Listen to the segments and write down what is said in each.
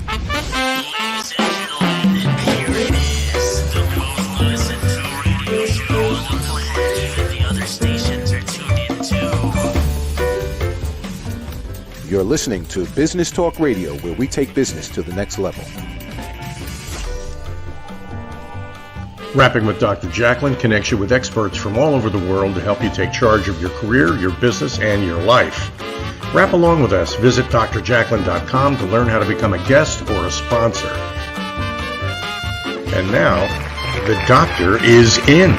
Ladies and gentlemen, here it is, the most listened to radio show on the planet. Even the other stations are tuned into. You're listening to Business Talk Radio, where we take business to the next level. Rapping with Dr. Jacalyn connects you with experts from all over the world to help you take charge of your career, your business, and your life. Rap along with us. Visit drjacalyn.com to learn how to become a guest or a sponsor. And now, the doctor is in.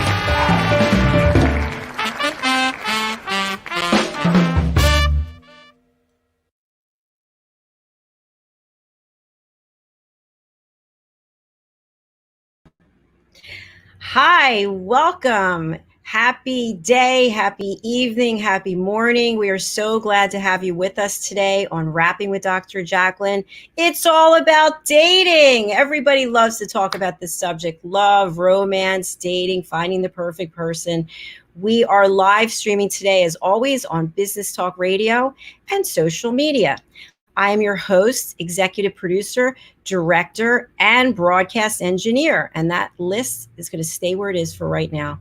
Hi, welcome. Happy day, happy evening, happy morning. We are so glad to have you with us today on Rapping with Dr. Jacalyn. It's all about dating. Everybody loves to talk about this subject: love, romance, dating, finding the perfect person. We are live streaming today, as always, on Business Talk Radio and social media. I am your host, executive producer, director, and broadcast engineer. And that list is going to stay where it is for right now.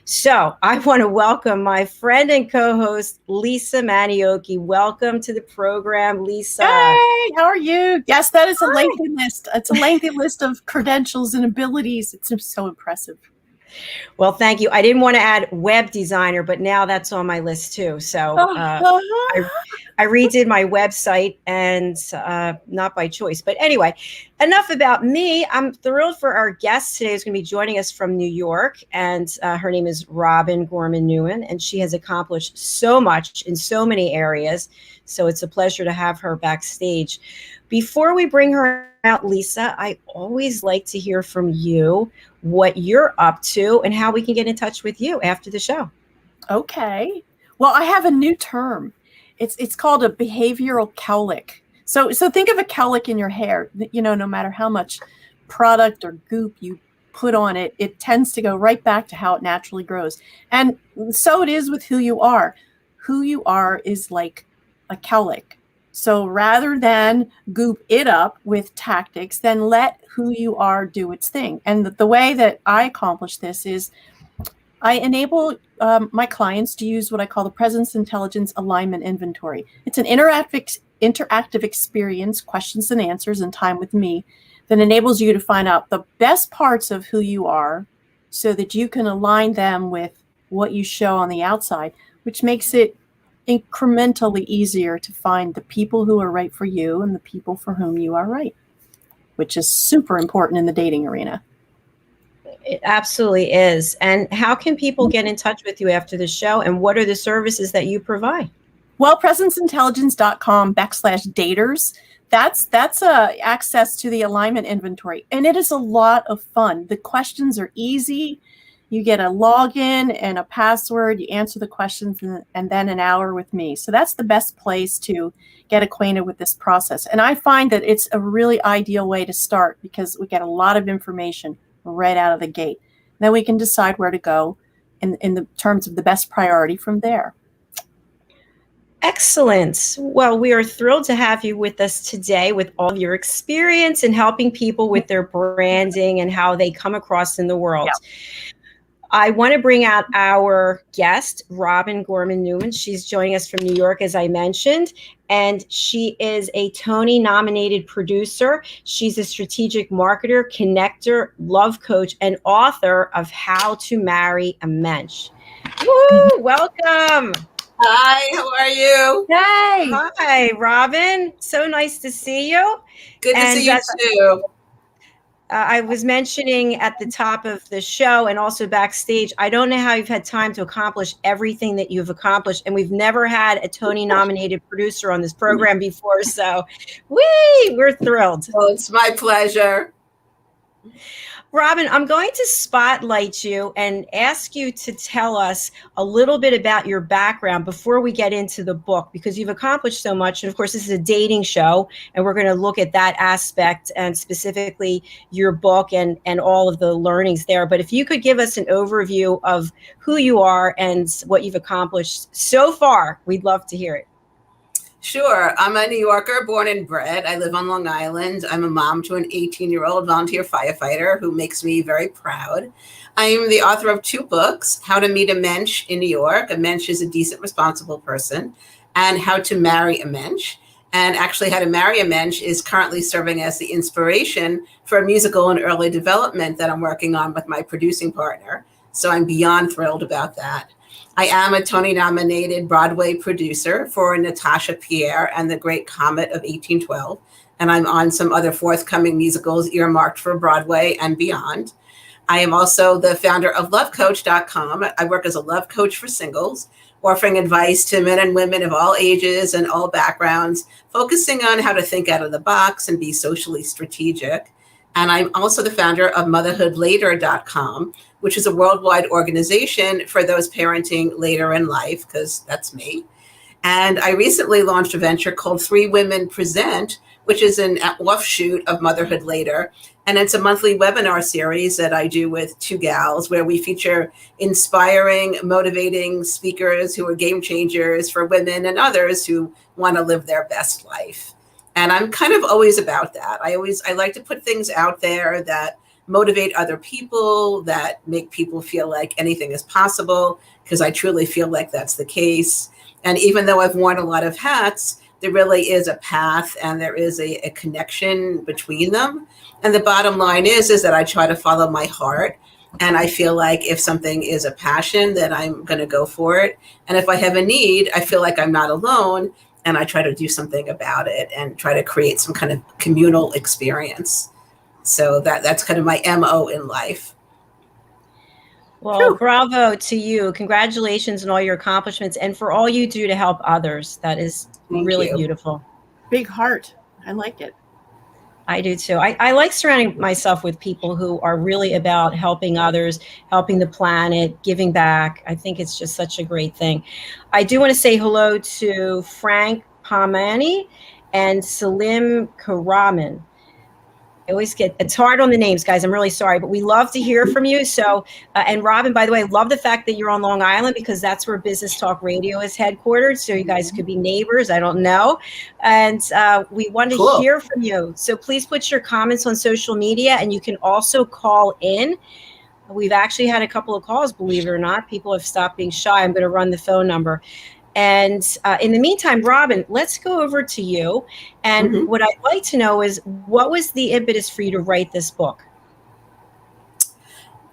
So I want to welcome my friend and co-host, Lisa Manyoky. Welcome to the program, Lisa. Hey, how are you? Yes, that is a lengthy list. It's a lengthy list of credentials and abilities. It's so impressive. Well, thank you. I didn't want to add web designer, but now that's on my list too. So I redid my website, and not by choice. But anyway, enough about me. I'm thrilled for our guest today who's going to be joining us from New York. And her name is Gorman Newman, and she has accomplished so much in so many areas. So it's a pleasure to have her backstage. Before we bring her out, Lisa, I always like to hear from you what you're up to and how we can get in touch with you after the show. Okay. Well, I have a new term. It's called a behavioral cowlick. So think of a cowlick in your hair. You know, no matter how much product or goop you put on it, it tends to go right back to how it naturally grows. And so it is with who you are. Who you are is like a cowlick. So rather than goop it up with tactics, then let who you are do its thing. And the way that I accomplish this is I enable my clients to use what I call the Presence Intelligence Alignment Inventory. It's an interactive experience, questions and answers, and time with me that enables you to find out the best parts of who you are so that you can align them with what you show on the outside, which makes it incrementally easier to find the people who are right for you and the people for whom you are right, which is super important in the dating arena. It absolutely is. And how can people get in touch with you after the show? And what are the services that you provide? Well, presenceintelligence.com/daters. That's access to the alignment inventory. And it is a lot of fun. The questions are easy. You get a login and a password. You answer the questions and then an hour with me. So that's the best place to get acquainted with this process. And I find that it's a really ideal way to start because we get a lot of information right out of the gate. Then we can decide where to go in the terms of the best priority from there. Excellent. Well, we are thrilled to have you with us today with all of your experience in helping people with their branding and how they come across in the world. Yeah. I want to bring out our guest, Gorman Newman. She's joining us from New York, as I mentioned, and she is a Tony-nominated producer. She's a strategic marketer, connector, love coach, and author of How to Marry a Mensch. Woo! Welcome. Hi, how are you? Hey. Hi, Robin. So nice to see you. Good to see you too. I was mentioning at the top of the show and also backstage, I don't know how you've had time to accomplish everything that you've accomplished. And we've never had a Tony-nominated producer on this program before. So we're thrilled. Well, it's my pleasure. Robin, I'm going to spotlight you and ask you to tell us a little bit about your background before we get into the book, because you've accomplished so much. And of course, this is a dating show, and we're going to look at that aspect and specifically your book and all of the learnings there. But if you could give us an overview of who you are and what you've accomplished so far, we'd love to hear it. Sure. I'm a New Yorker, born and bred. I live on Long Island. I'm a mom to an 18-year-old volunteer firefighter who makes me very proud. I am the author of 2 books, How to Meet a Mensch in New York. A Mensch is a decent, responsible person, and How to Marry a Mensch. And actually, How to Marry a Mensch is currently serving as the inspiration for a musical in early development that I'm working on with my producing partner. So I'm beyond thrilled about that. I am a Tony-nominated Broadway producer for Natasha, Pierre, and the Great Comet of 1812. And I'm on some other forthcoming musicals earmarked for Broadway and beyond. I am also the founder of lovecoach.com. I work as a love coach for singles, offering advice to men and women of all ages and all backgrounds, focusing on how to think out of the box and be socially strategic. And I'm also the founder of motherhoodlater.com, which is a worldwide organization for those parenting later in life, because that's me. And I recently launched a venture called 3 Women Present, which is an offshoot of Motherhood Later. And it's a monthly webinar series that I do with 2 gals where we feature inspiring, motivating speakers who are game changers for women and others who want to live their best life. And I'm kind of always about that. I like to put things out there that motivate other people, that make people feel like anything is possible, because I truly feel like that's the case. And even though I've worn a lot of hats, there really is a path and there is a connection between them. And the bottom line is that I try to follow my heart. And I feel like if something is a passion, then I'm going to go for it. And if I have a need, I feel like I'm not alone. And I try to do something about it and try to create some kind of communal experience. So that's kind of my MO in life. Well, bravo to you. Congratulations on all your accomplishments and for all you do to help others. That is really beautiful. Big heart. I like it. I do too. I like surrounding myself with people who are really about helping others, helping the planet, giving back. I think it's just such a great thing. I do want to say hello to Frank Pomani and Salim Karaman. It's hard on the names, guys. I'm really sorry, but we love to hear from you. So, and Robin, by the way, I love the fact that you're on Long Island because that's where Business Talk Radio is headquartered. So you guys could be neighbors. I don't know. And we want to hear from you. So please put your comments on social media and you can also call in. We've actually had a couple of calls, believe it or not. People have stopped being shy. I'm going to run the phone number. And in the meantime, Robin, let's go over to you. And what I'd like to know is, what was the impetus for you to write this book?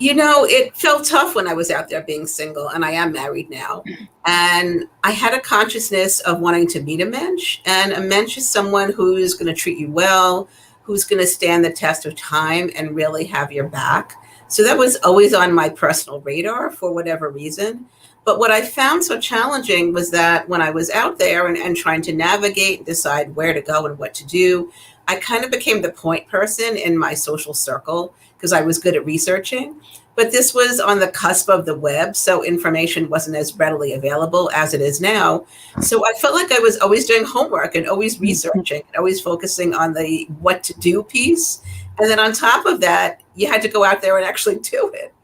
You know, it felt tough when I was out there being single, and I am married now. And I had a consciousness of wanting to meet a mensch. And a mensch is someone who's going to treat you well, who's going to stand the test of time and really have your back. So that was always on my personal radar for whatever reason. But what I found so challenging was that when I was out there and trying to navigate and decide where to go and what to do, I kind of became the point person in my social circle because I was good at researching. But this was on the cusp of the web, so information wasn't as readily available as it is now. So I felt like I was always doing homework and always researching and always focusing on the what to do piece. And then on top of that, you had to go out there and actually do it.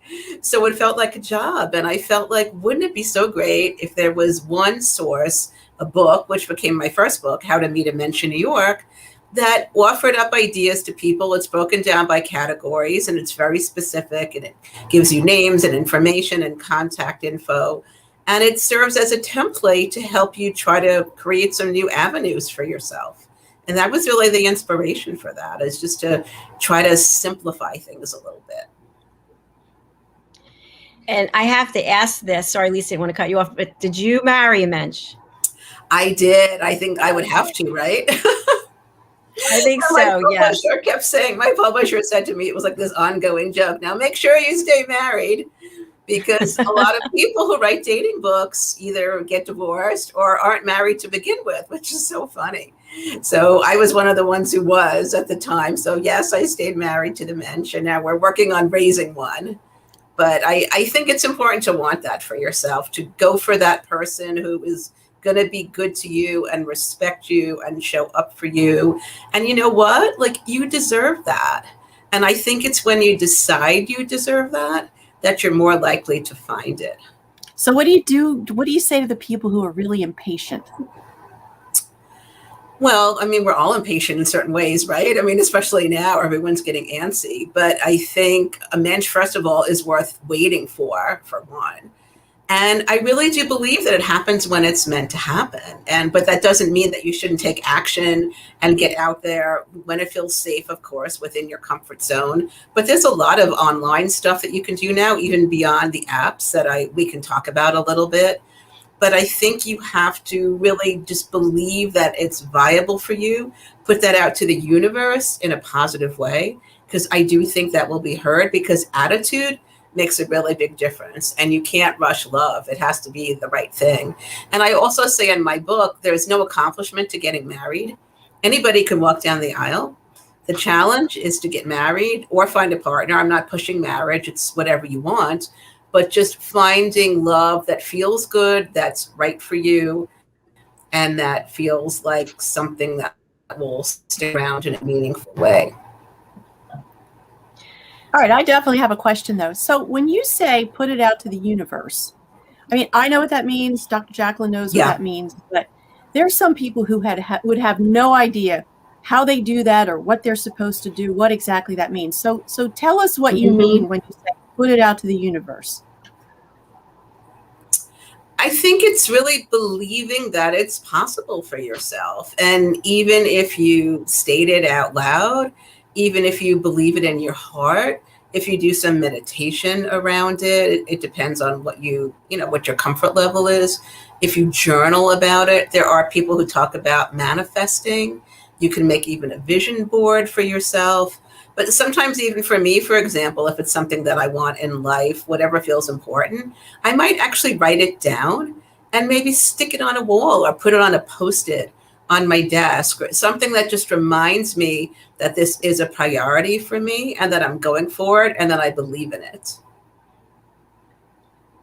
So it felt like a job. And I felt like, wouldn't it be so great if there was one source, a book, which became my first book, How to Meet a Mensch in New York, that offered up ideas to people. It's broken down by categories and it's very specific and it gives you names and information and contact info. And it serves as a template to help you try to create some new avenues for yourself. And that was really the inspiration for that, is just to try to simplify things a little bit. And I have to ask this. Sorry, Lisa, I didn't want to cut you off, but did you marry a mensch? I did. I think I would have to, right? I think so, yes. My publisher said to me, it was like this ongoing joke. Now, make sure you stay married, because a lot of people who write dating books either get divorced or aren't married to begin with, which is so funny. So I was one of the ones who was at the time. So yes, I stayed married to the mensch, and now we're working on raising one. But I think it's important to want that for yourself, to go for that person who is going to be good to you and respect you and show up for you. And you know what? Like, you deserve that. And I think it's when you decide you deserve that, that you're more likely to find it. So what do you do? What do you say to the people who are really impatient? Well, I mean, we're all impatient in certain ways, right? I mean, especially now, everyone's getting antsy. But I think a Mensch, first of all, is worth waiting for one. And I really do believe that it happens when it's meant to happen. But that doesn't mean that you shouldn't take action and get out there when it feels safe, of course, within your comfort zone. But there's a lot of online stuff that you can do now, even beyond the apps that we can talk about a little bit. But I think you have to really just believe that it's viable for you, put that out to the universe in a positive way, because I do think that will be heard, because attitude makes a really big difference, and you can't rush love. It has to be the right thing. And I also say in my book, there's no accomplishment to getting married. Anybody can walk down the aisle. The challenge is to get married or find a partner. I'm not pushing marriage. It's whatever you want. But just finding love that feels good, that's right for you, and that feels like something that will stick around in a meaningful way. All right, I definitely have a question though. So when you say put it out to the universe, I mean, I know what that means. Dr. Jacalyn knows what that means, but there are some people who would have no idea how they do that or what they're supposed to do, what exactly that means. So tell us what you mean when you say put it out to the universe. I think it's really believing that it's possible for yourself. And even if you state it out loud, even if you believe it in your heart, if you do some meditation around it, it depends on what what your comfort level is. If you journal about it, there are people who talk about manifesting. You can make even a vision board for yourself. But sometimes even for me, for example, if it's something that I want in life, whatever feels important, I might actually write it down and maybe stick it on a wall or put it on a Post-it on my desk, or something that just reminds me that this is a priority for me and that I'm going for it and that I believe in it.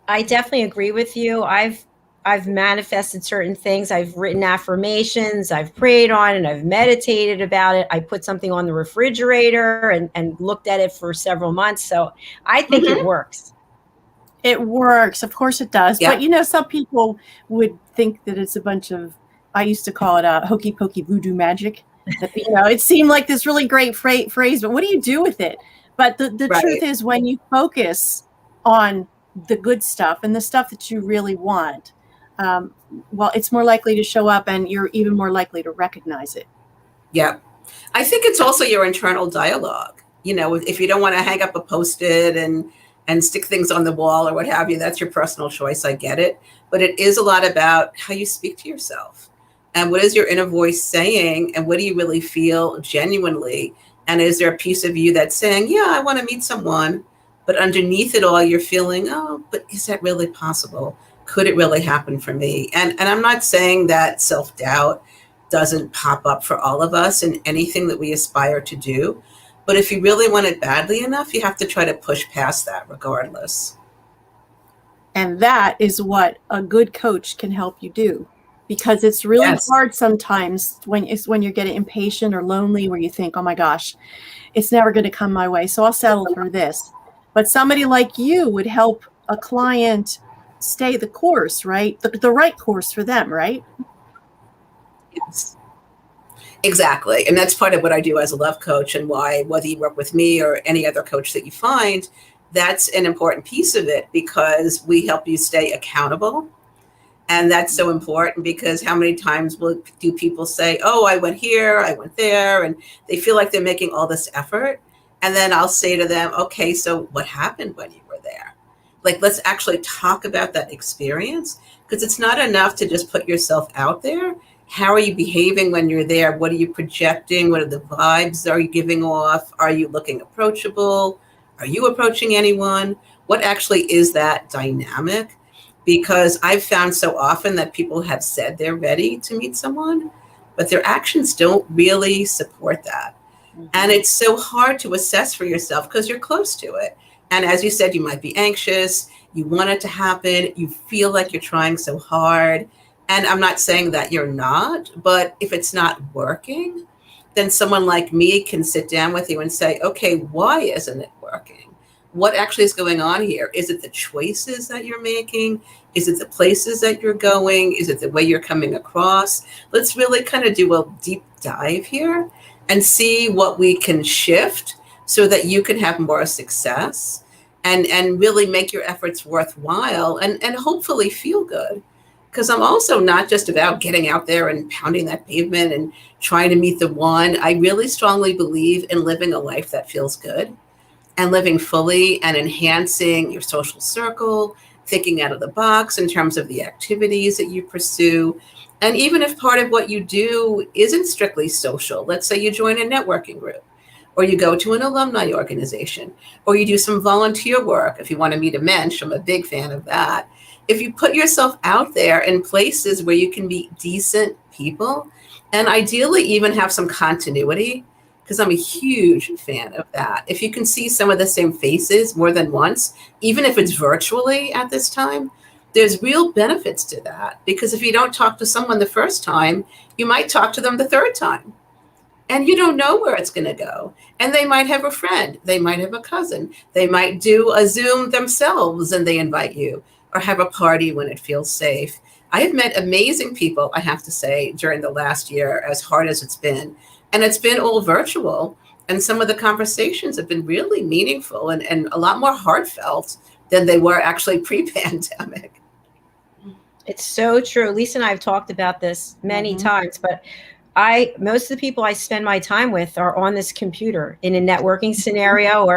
I definitely agree with you. I've manifested certain things. I've written affirmations, I've prayed on it, I've meditated about it. I put something on the refrigerator and looked at it for several months. So I think it works. It works. Of course it does. Yeah. But, some people would think that it's a bunch of, I used to call it hokey pokey voodoo magic. That, it seemed like this really great phrase, but what do you do with it? But the truth is, when you focus on the good stuff and the stuff that you really want, it's more likely to show up, and you're even more likely to recognize it. Yeah. I think it's also your internal dialogue. If you don't want to hang up a Post-it and stick things on the wall or what have you, that's your personal choice. I get it. But it is a lot about how you speak to yourself. And what is your inner voice saying? And what do you really feel genuinely? And is there a piece of you that's saying, yeah, I want to meet someone, but underneath it all, you're feeling, oh, but is that really possible? Could it really happen for me? And I'm not saying that self-doubt doesn't pop up for all of us in anything that we aspire to do. But if you really want it badly enough, you have to try to push past that regardless. And that is what a good coach can help you do. Because it's really hard sometimes when you're getting impatient or lonely, where you think, oh my gosh, it's never going to come my way, so I'll settle for this. But somebody like you would help a client stay the course, right? The right course for them, right? Yes. Exactly. And that's part of what I do as a love coach, and why, whether you work with me or any other coach that you find, that's an important piece of it, because we help you stay accountable. And that's so important, because how many times do people say, oh, I went here, I went there, and they feel like they're making all this effort. And then I'll say to them, okay, so what happened when you were there? Like, let's actually talk about that experience, because it's not enough to just put yourself out there. How are you behaving when you're there? What are you projecting? What are the vibes are you giving off? Are you looking approachable? Are you approaching anyone? What actually is that dynamic? Because I've found so often that people have said they're ready to meet someone, but their actions don't really support that. Mm-hmm. And it's so hard to assess for yourself because you're close to it. And as you said, you might be anxious, you want it to happen, you feel like you're trying so hard. And I'm not saying that you're not, but if it's not working, then someone like me can sit down with you and say, okay, why isn't it working? What actually is going on here? Is it the choices that you're making? Is it the places that you're going? Is it the way you're coming across? Let's really kind of do a deep dive here and see what we can shift so that you can have more success and really make your efforts worthwhile and hopefully feel good. Because I'm also not just about getting out there and pounding that pavement and trying to meet the one. I really strongly believe in living a life that feels good and living fully and enhancing your social circle, thinking out of the box in terms of the activities that you pursue. And even if part of what you do isn't strictly social, let's say you join a networking group, or you go to an alumni organization, or you do some volunteer work. If you want to meet a Mensch, I'm a big fan of that. If you put yourself out there in places where you can meet decent people and ideally even have some continuity, because I'm a huge fan of that. If you can see some of the same faces more than once, even if it's virtually at this time, there's real benefits to that. Because if you don't talk to someone the first time, you might talk to them the third time. And you don't know where it's going to go. And they might have a friend. They might have a cousin. They might do a Zoom themselves and they invite you, or have a party when it feels safe. I have met amazing people, I have to say, during the last year, as hard as it's been. And it's been all virtual. And some of the conversations have been really meaningful and a lot more heartfelt than they were actually pre-pandemic. It's so true. Lisa and I have talked about this many times, but most of the people I spend my time with are on this computer in a networking scenario,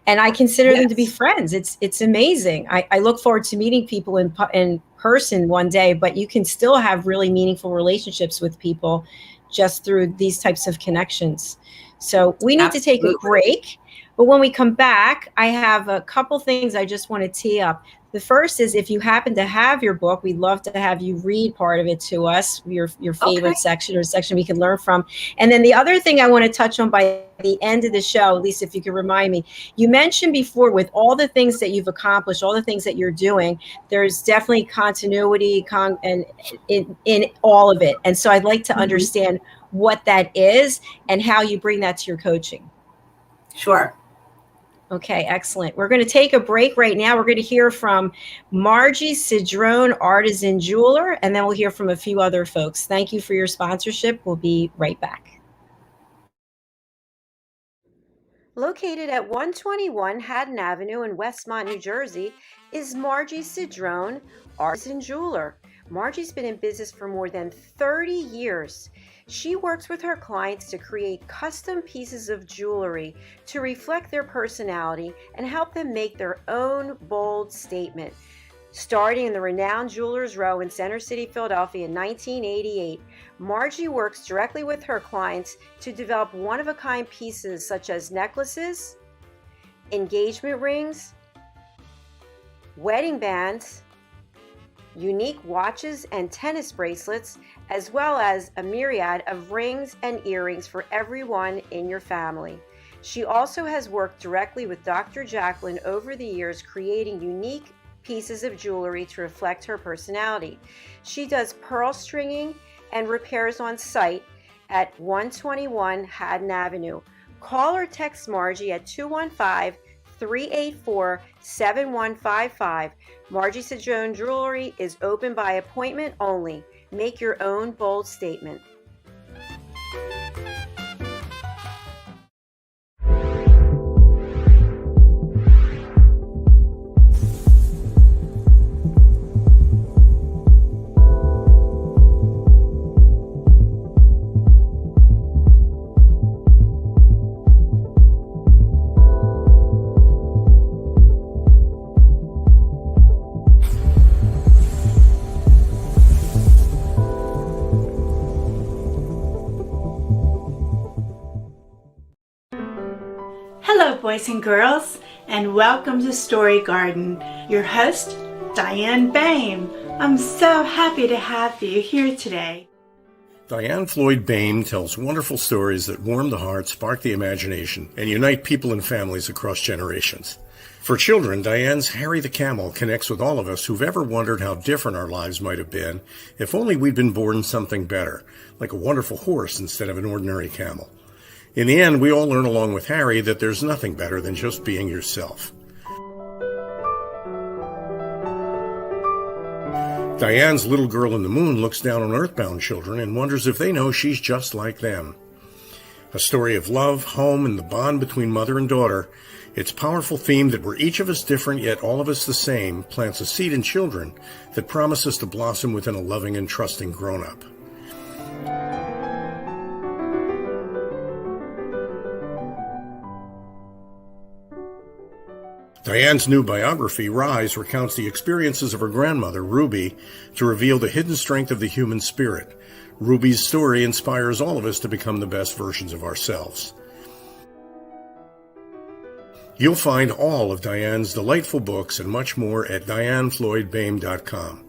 and I consider them to be friends. It's amazing. I look forward to meeting people in person one day, but you can still have really meaningful relationships with people just through these types of connections. So we need to take a break, but when we come back, I have a couple things I just want to tee up. The first is, if you happen to have your book, we'd love to have you read part of it to us, your favorite section, or a section we can learn from. And then the other thing I want to touch on by the end of the show, Lisa, if you could remind me, you mentioned before, with all the things that you've accomplished, all the things that you're doing, there's definitely continuity and in all of it. And so I'd like to understand what that is and how you bring that to your coaching. Sure. Okay, excellent. We're going to take a break right now. We're going to hear from Margie Cedrone, artisan jeweler, and then we'll hear from a few other folks. Thank you for your sponsorship. We'll be right back. Located at 121 Haddon Avenue in Westmont, New Jersey, is Margie Cedrone, artisan jeweler. Margie's been in business for more than 30 years. She works with her clients to create custom pieces of jewelry to reflect their personality and help them make their own bold statement. Starting in the renowned Jewelers Row in Center City, Philadelphia in 1988, Margie works directly with her clients to develop one-of-a-kind pieces such as necklaces, engagement rings, wedding bands, unique watches and tennis bracelets, as well as a myriad of rings and earrings for everyone in your family. She also has worked directly with Dr. Jacalyn over the years, creating unique pieces of jewelry to reflect her personality. She does pearl stringing and repairs on site at 121 Haddon Avenue. Call or text Margie at 215-384-7155. Margie Cedrone Jewelry is open by appointment only. Make your own bold statement. Hello, boys and girls, and welcome to Story Garden. Your host, Diane Boehm. I'm so happy to have you here today. Diane Floyd Boehm tells wonderful stories that warm the heart, spark the imagination, and unite people and families across generations. For children, Diane's Harry the Camel connects with all of us who've ever wondered how different our lives might have been if only we'd been born something better, like a wonderful horse instead of an ordinary camel. In the end, we all learn along with Harry that there's nothing better than just being yourself. Diane's little girl in the moon looks down on earthbound children and wonders if they know she's just like them. A story of love, home, and the bond between mother and daughter, its powerful theme that we're each of us different yet all of us the same plants a seed in children that promises to blossom within a loving and trusting grown-up. Diane's new biography, Rise, recounts the experiences of her grandmother, Ruby, to reveal the hidden strength of the human spirit. Ruby's story inspires all of us to become the best versions of ourselves. You'll find all of Diane's delightful books and much more at dianefloydboehm.com.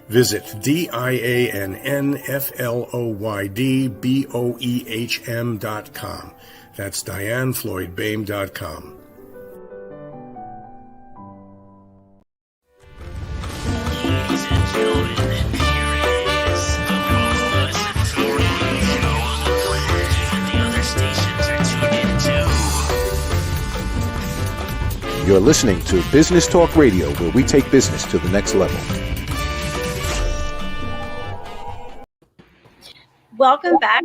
Visit dianefloydboehm.com. That's dianefloydboehm.com. Ladies and gentlemen, Pierre is the Co-Host Radio Show. I'm glad you and the other stations are tuned in too. You're listening to Business Talk Radio, where we take business to the next level. Welcome back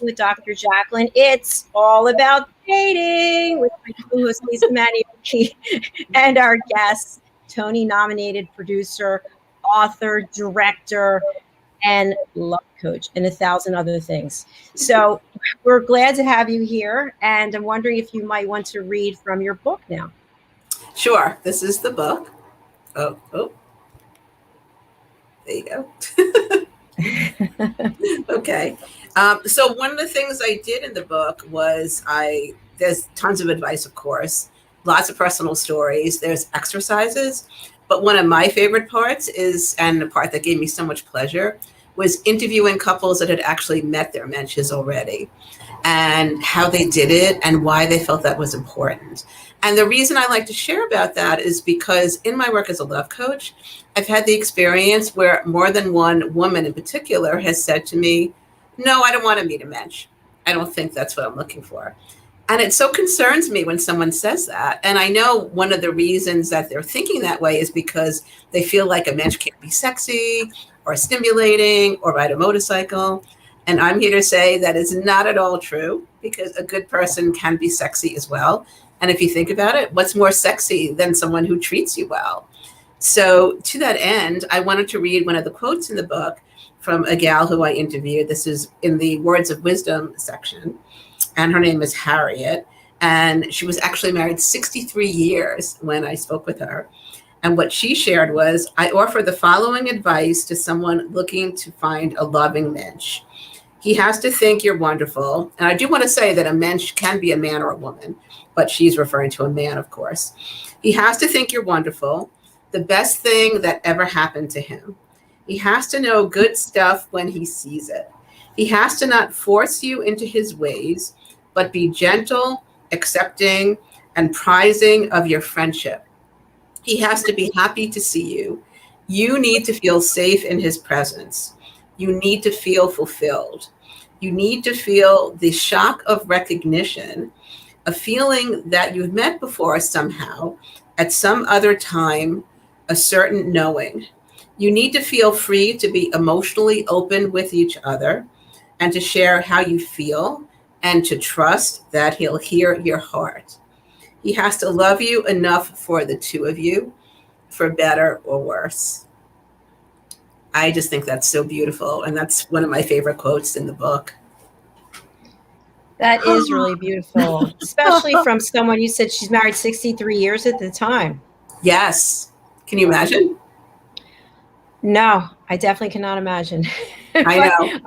with Dr. Jacalyn. It's all about dating with my co-host Lisa Manyoky and our guest, Tony-nominated producer, author, director, and love coach, and 1,000 other things. So we're glad to have you here, and I'm wondering if you might want to read from your book now. Sure. This is the book. Oh, there you go. Okay. So one of the things I did in the book was there's tons of advice, of course, lots of personal stories. There's exercises. But one of my favorite parts and the part that gave me so much pleasure, was interviewing couples that had actually met their Mensches already and how they did it and why they felt that was important. And the reason I like to share about that is because in my work as a love coach, I've had the experience where more than one woman in particular has said to me, no, I don't want to meet a Mensch. I don't think that's what I'm looking for. And it so concerns me when someone says that. And I know one of the reasons that they're thinking that way is because they feel like a Mensch can't be sexy or stimulating or ride a motorcycle. And I'm here to say that is not at all true, because a good person can be sexy as well. And if you think about it, what's more sexy than someone who treats you well? So to that end, I wanted to read one of the quotes in the book from a gal who I interviewed. This is in the Words of Wisdom section. And her name is Harriet. And she was actually married 63 years when I spoke with her. And what she shared was, I offer the following advice to someone looking to find a loving Mensch. He has to think you're wonderful. And I do want to say that a Mensch can be a man or a woman, but she's referring to a man, of course. He has to think you're wonderful, the best thing that ever happened to him. He has to know good stuff when he sees it. He has to not force you into his ways, but be gentle, accepting, and prizing of your friendship. He has to be happy to see you. You need to feel safe in his presence. You need to feel fulfilled. You need to feel the shock of recognition, a feeling that you've met before somehow, at some other time, a certain knowing. You need to feel free to be emotionally open with each other and to share how you feel and to trust that he'll hear your heart. He has to love you enough for the two of you, for better or worse. I just think that's so beautiful. And that's one of my favorite quotes in the book. That is really beautiful, especially from someone, you said she's married 63 years at the time. Yes. Can you imagine? No, I definitely cannot imagine. I know.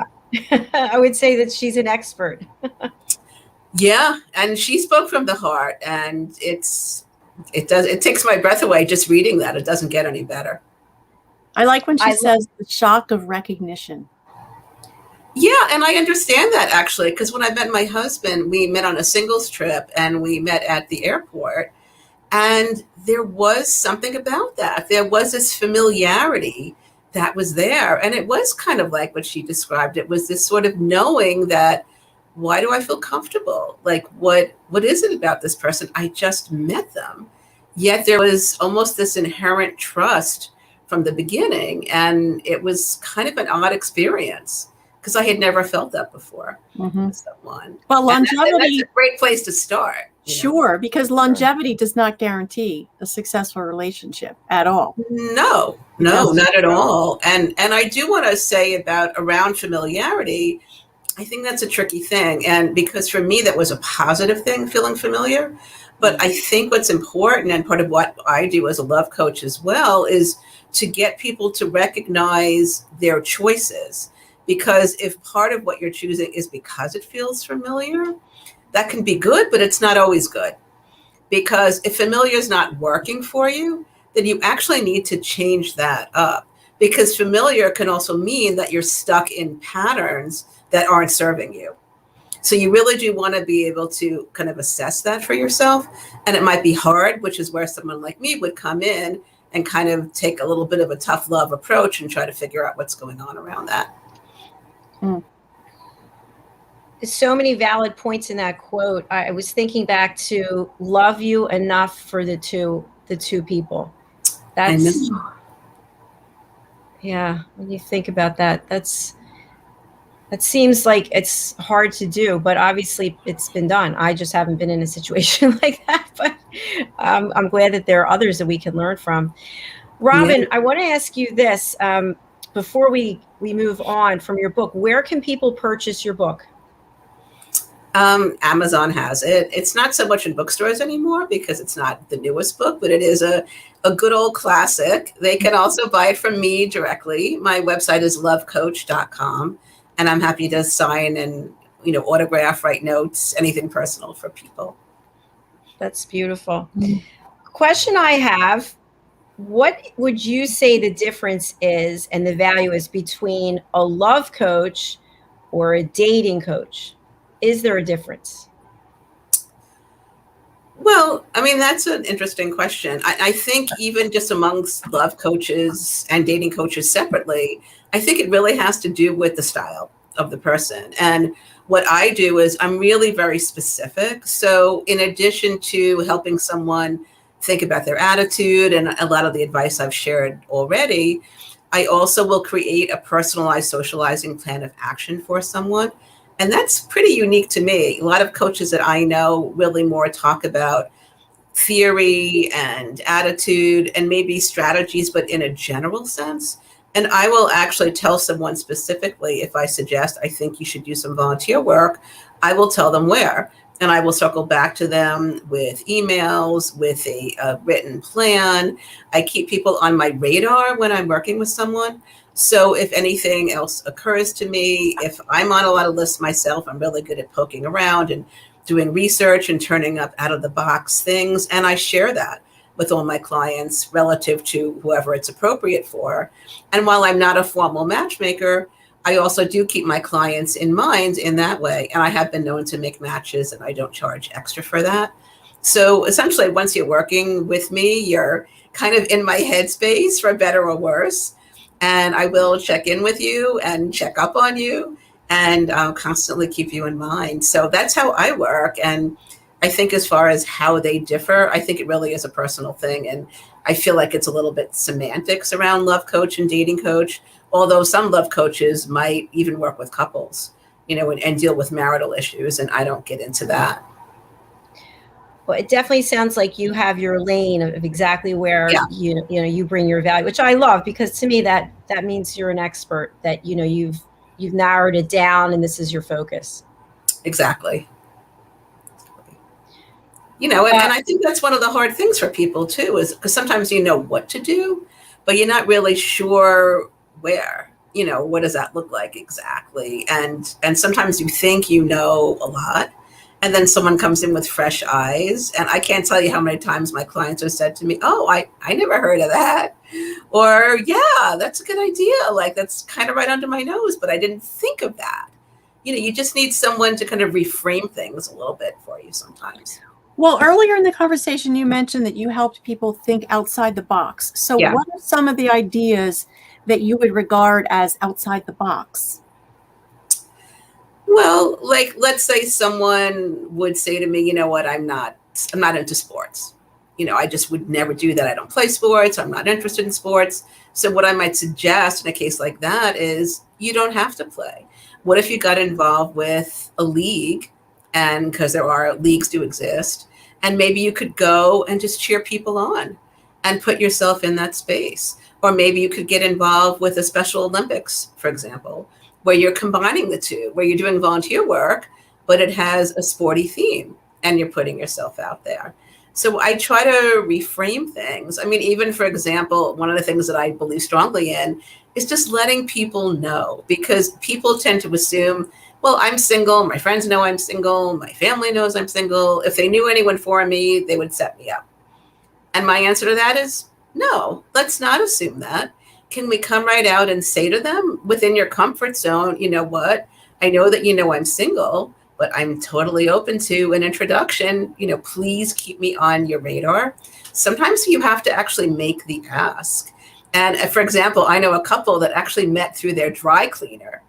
I would say that she's an expert. Yeah, and she spoke from the heart, and it takes my breath away just reading that. It doesn't get any better. I like when she says the shock of recognition. Yeah, and I understand that actually, because when I met my husband, we met on a singles trip and we met at the airport, and there was something about that. There was this familiarity that was there, and it was kind of like what she described. It was this sort of knowing that, why do I feel comfortable? Like, what is it about this person? I just met them. Yet there was almost this inherent trust from the beginning. And it was kind of an odd experience because I had never felt that before with someone. Well, And longevity, that's a great place to start. sure, because longevity does not guarantee a successful relationship at all. No, not at all. And I do want to say about around familiarity, I think that's a tricky thing. And because for me, that was a positive thing, feeling familiar. But I think what's important, and part of what I do as a love coach as well, is to get people to recognize their choices. Because if part of what you're choosing is because it feels familiar, that can be good, but it's not always good. Because if familiar is not working for you, then you actually need to change that up. Because familiar can also mean that you're stuck in patterns that aren't serving you. So you really do want to be able to kind of assess that for yourself. And it might be hard, which is where someone like me would come in and kind of take a little bit of a tough love approach and try to figure out what's going on around that. There's so many valid points in that quote. I was thinking back to love you enough for the two people. That's, yeah, when you think about that, that seems like it's hard to do, but obviously it's been done. I just haven't been in a situation like that, but I'm glad that there are others that we can learn from. Robin, I want to ask you this before we move on from your book. Where can people purchase your book? Amazon has it. It's not so much in bookstores anymore because it's not the newest book, but it is a good old classic. They can also buy it from me directly. My website is lovecoach.com. And I'm happy to sign and, autograph, write notes, anything personal for people. That's beautiful. Question I have, what would you say the difference is and the value is between a love coach or a dating coach? Is there a difference? Well, I mean, that's an interesting question. I think even just amongst love coaches and dating coaches separately, I think it really has to do with the style of the person. And what I do is I'm really very specific. So in addition to helping someone think about their attitude and a lot of the advice I've shared already, I also will create a personalized socializing plan of action for someone. And that's pretty unique to me. A lot of coaches that I know really more talk about theory and attitude and maybe strategies, but in a general sense. And I will actually tell someone specifically, if I suggest, I think you should do some volunteer work, I will tell them where. And I will circle back to them with emails, with a written plan. I keep people on my radar when I'm working with someone. So if anything else occurs to me, if I'm on a lot of lists myself, I'm really good at poking around and doing research and turning up out of the box things. And I share that with all my clients relative to whoever it's appropriate for. And while I'm not a formal matchmaker, I also do keep my clients in mind in that way. And I have been known to make matches and I don't charge extra for that. So essentially, once you're working with me, you're kind of in my headspace for better or worse. And I will check in with you and check up on you and constantly keep you in mind. So that's how I work. And I think as far as how they differ, I think it really is a personal thing. And I feel like it's a little bit semantics around love coach and dating coach, although some love coaches might even work with couples, and deal with marital issues. And I don't get into that. Well, it definitely sounds like you have your lane of exactly where you bring your value, which I love, because to me that means you're an expert, that you've narrowed it down and this is your focus. Exactly. And I think that's one of the hard things for people too, is because sometimes you know what to do, but you're not really sure where. What does that look like exactly? And sometimes you think you know a lot. And then someone comes in with fresh eyes. And I can't tell you how many times my clients have said to me, oh, I never heard of that. Or, yeah, that's a good idea. Like, that's kind of right under my nose, but I didn't think of that. You just need someone to kind of reframe things a little bit for you sometimes. Well, earlier in the conversation, you mentioned that you helped people think outside the box. So what are some of the ideas that you would regard as outside the box? Well, like, let's say someone would say to me, you know what, I'm not into sports. I just would never do that. I don't play sports. I'm not interested in sports. So what I might suggest in a case like that is you don't have to play. What if you got involved with a league, and because leagues do exist, and maybe you could go and just cheer people on and put yourself in that space. Or maybe you could get involved with a Special Olympics, for example, where you're combining the two, where you're doing volunteer work, but it has a sporty theme and you're putting yourself out there. So I try to reframe things. I mean, even for example, one of the things that I believe strongly in is just letting people know, because people tend to assume, well, I'm single. My friends know I'm single. My family knows I'm single. If they knew anyone for me, they would set me up. And my answer to that is no, let's not assume that. Can we come right out and say to them within your comfort zone, you know what? I know that you know I'm single, but I'm totally open to an introduction. Please keep me on your radar. Sometimes you have to actually make the ask. And for example, I know a couple that actually met through their dry cleaner.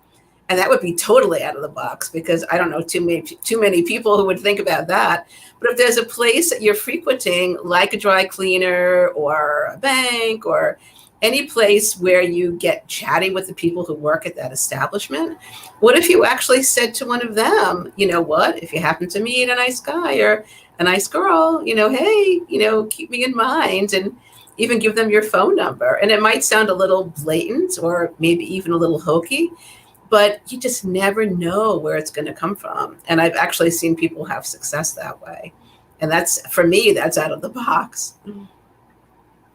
And that would be totally out of the box, because I don't know too many people who would think about that. But if there's a place that you're frequenting, like a dry cleaner or a bank or any place where you get chatty with the people who work at that establishment, what if you actually said to one of them, you know what, if you happen to meet a nice guy or a nice girl, hey, keep me in mind, and even give them your phone number. And it might sound a little blatant or maybe even a little hokey, but you just never know where it's going to come from. And I've actually seen people have success that way. And for me, that's out of the box.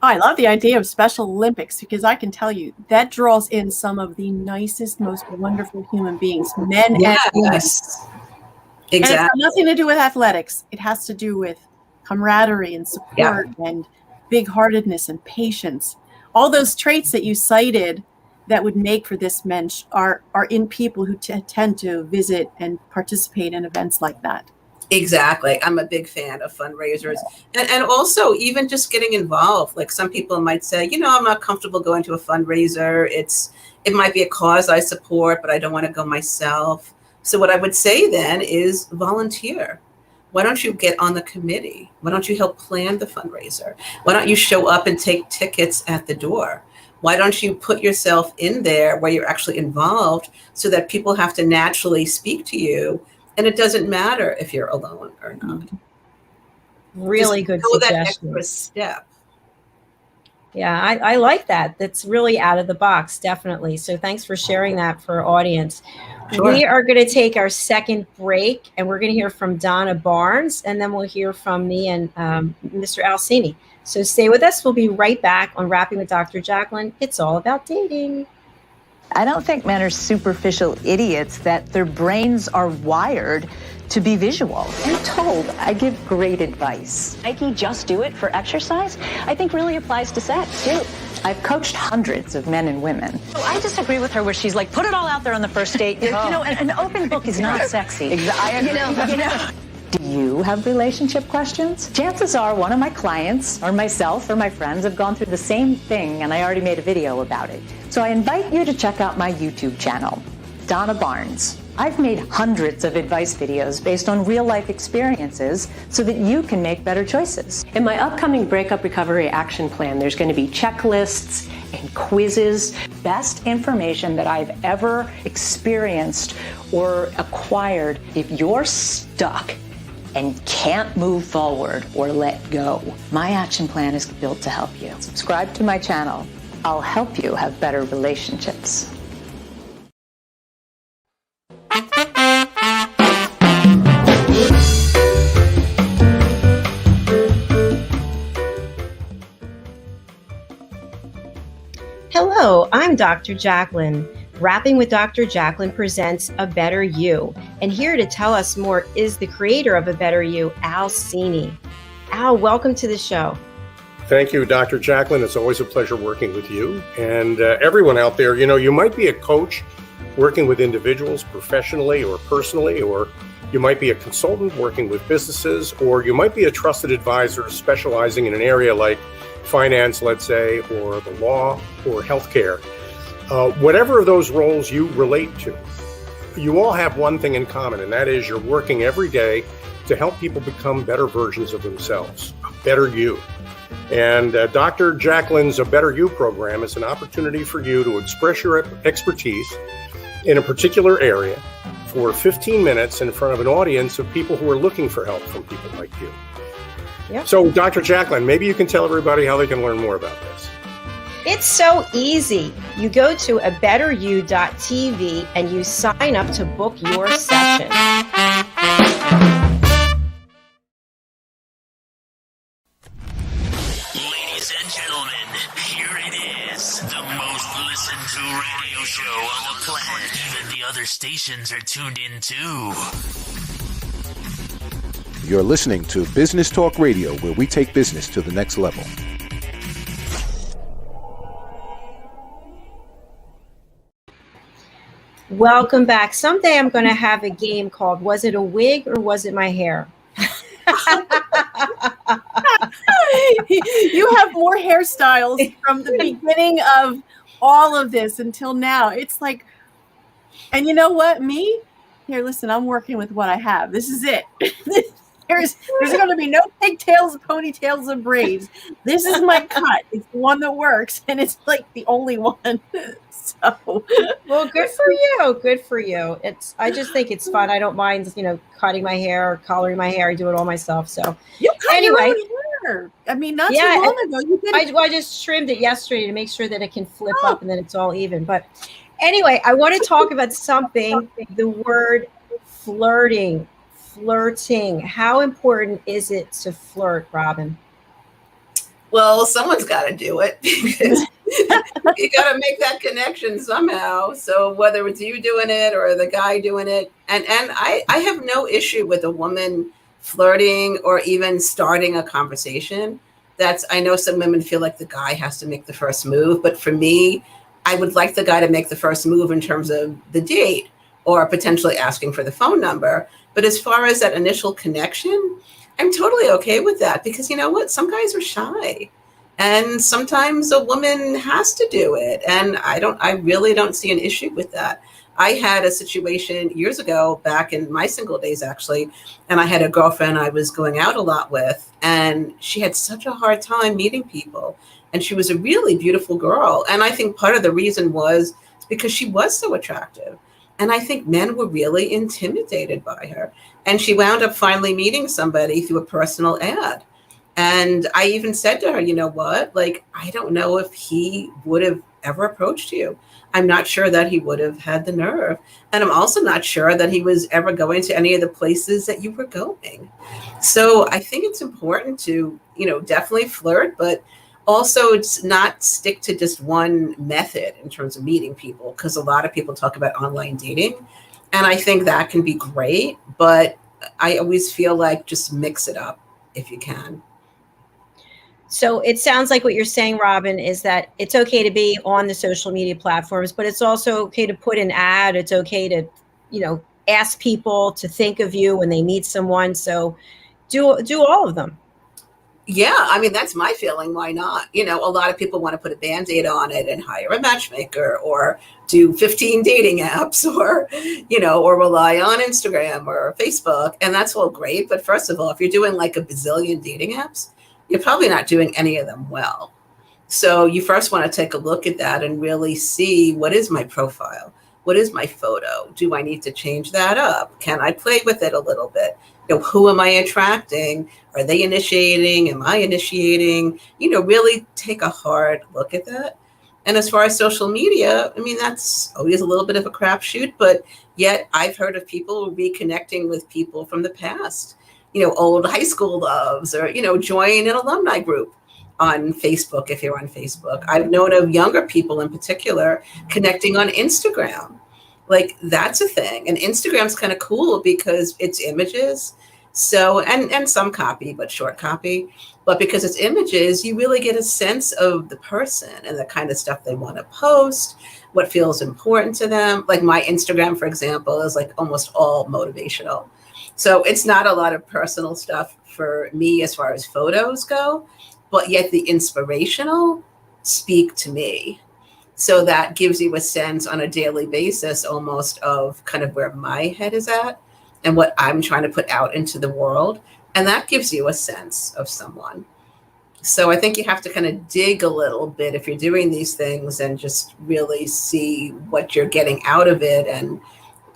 I love the idea of Special Olympics, because I can tell you that draws in some of the nicest, most wonderful human beings, men and women. Exactly. And it has nothing to do with athletics. It has to do with camaraderie and support and big-heartedness and patience. All those traits that you cited that would make for this Mensch are in people who tend to visit and participate in events like that. Exactly. I'm a big fan of fundraisers, and also even just getting involved. Like some people might say, I'm not comfortable going to a fundraiser. It might be a cause I support, but I don't want to go myself. So what I would say then is volunteer. Why don't you get on the committee? Why don't you help plan the fundraiser? Why don't you show up and take tickets at the door? Why don't you put yourself in there where you're actually involved, so that people have to naturally speak to you, and it doesn't matter if you're alone or not. Really good suggestion. That extra step. Yeah, I like that. That's really out of the box, definitely. So thanks for sharing that for our audience. Sure. We are going to take our second break, and we're going to hear from Donna Barnes, and then we'll hear from me and Mr. Alcini. So stay with us. We'll be right back on Rapping with Dr. Jacalyn. It's all about dating. I don't think men are superficial idiots, that their brains are wired to be visual. I'm told I give great advice. Nike Just Do It for exercise, I think really applies to sex too. I've coached hundreds of men and women. So I disagree with her where she's like, put it all out there on the first date. An open book is not sexy. Exactly. Do you have relationship questions? Chances are one of my clients or myself or my friends have gone through the same thing, and I already made a video about it. So I invite you to check out my YouTube channel, Donna Barnes. I've made hundreds of advice videos based on real-life experiences so that you can make better choices. In my upcoming Breakup Recovery Action Plan, there's going to be checklists and quizzes. Best information that I've ever experienced or acquired. If you're stuck and can't move forward or let go, my action plan is built to help you. Subscribe to my channel. I'll help you have better relationships. Hello, I'm Dr. Jacalyn. Rapping with Dr. Jacalyn presents A Better You. And here to tell us more is the creator of A Better You, Alcini. Al, welcome to the show. Thank you, Dr. Jacalyn. It's always a pleasure working with you and everyone out there. You might be a coach working with individuals professionally or personally, or you might be a consultant working with businesses, or you might be a trusted advisor specializing in an area like finance, let's say, or the law or healthcare. Whatever of those roles you relate to, you all have one thing in common, and that is you're working every day to help people become better versions of themselves. Better You. And Dr. Jacalyn's A Better You program is an opportunity for you to express your expertise in a particular area for 15 minutes in front of an audience of people who are looking for help from people like you. Yep. So, Dr. Jacalyn, maybe you can tell everybody how they can learn more about this. It's so easy. You go to abetteryou.tv and you sign up to book your session. Ladies and gentlemen, here it is, the most listened to radio show on the planet. Even the other stations are tuned in too. You're listening to Business Talk Radio, where we take business to the next level. Welcome back. Someday I'm going to have a game called Was It a Wig or Was It My Hair? You have more hairstyles from the beginning of all of this until now. It's like, and you know what? Me? Here, listen, I'm working with what I have. This is it. There's going to be no pigtails, ponytails, and braids. This is my cut. It's the one that works, and it's like the only one. So, well, good for you. Good for you. I just think it's fun. I don't mind, cutting my hair or coloring my hair. I do it all myself. So you cut anyway, your own hair. I mean, not too long ago. You did. I just trimmed it yesterday to make sure that it can flip up and then it's all even. But anyway, I want to talk about something. The word flirting. How important is it to flirt, Robin? Well, someone's got to do it because you got to make that connection somehow. So whether it's you doing it or the guy doing it, and I have no issue with a woman flirting or even starting a conversation. I know some women feel like the guy has to make the first move, but for me, I would like the guy to make the first move in terms of the date or potentially asking for the phone number. But as far as that initial connection, I'm totally okay with that because you know what? Some guys are shy and sometimes a woman has to do it. And I really don't see an issue with that. I had a situation years ago back in my single days, actually, and I had a girlfriend I was going out a lot with, and she had such a hard time meeting people. And she was a really beautiful girl. And I think part of the reason was because she was so attractive. And I think men were really intimidated by her. And she wound up finally meeting somebody through a personal ad. And I even said to her, you know what? Like, I don't know if he would have ever approached you. I'm not sure that he would have had the nerve. And I'm also not sure that he was ever going to any of the places that you were going. So I think it's important to, definitely flirt, but also it's not stick to just one method in terms of meeting people, because a lot of people talk about online dating. And I think that can be great, but I always feel like just mix it up if you can. So it sounds like what you're saying, Robin, is that it's okay to be on the social media platforms, but it's also okay to put an ad. It's okay to, ask people to think of you when they meet someone. So do all of them. Yeah, I mean, that's my feeling. Why not? A lot of people want to put a Band-Aid on it and hire a matchmaker or do 15 dating apps or, or rely on Instagram or Facebook. And that's all great. But first of all, if you're doing like a bazillion dating apps, you're probably not doing any of them well. So you first want to take a look at that and really see, what is my profile? What is my photo? Do I need to change that up? Can I play with it a little bit? Who am I attracting? Are they initiating? Am I initiating? Really take a hard look at that. And as far as social media, I mean, that's always a little bit of a crapshoot, but yet I've heard of people reconnecting with people from the past, old high school loves, or, join an alumni group on Facebook if you're on Facebook. I've known of younger people in particular connecting on Instagram. Like, that's a thing. And Instagram's kind of cool because it's images. So, and some copy, but short copy. But because it's images, you really get a sense of the person and the kind of stuff they want to post, what feels important to them. Like my Instagram, for example, is like almost all motivational. So it's not a lot of personal stuff for me as far as photos go, but yet the inspirational speak to me. So that gives you a sense on a daily basis almost of kind of where my head is at and what I'm trying to put out into the world. And that gives you a sense of someone. So I think you have to kind of dig a little bit if you're doing these things and just really see what you're getting out of it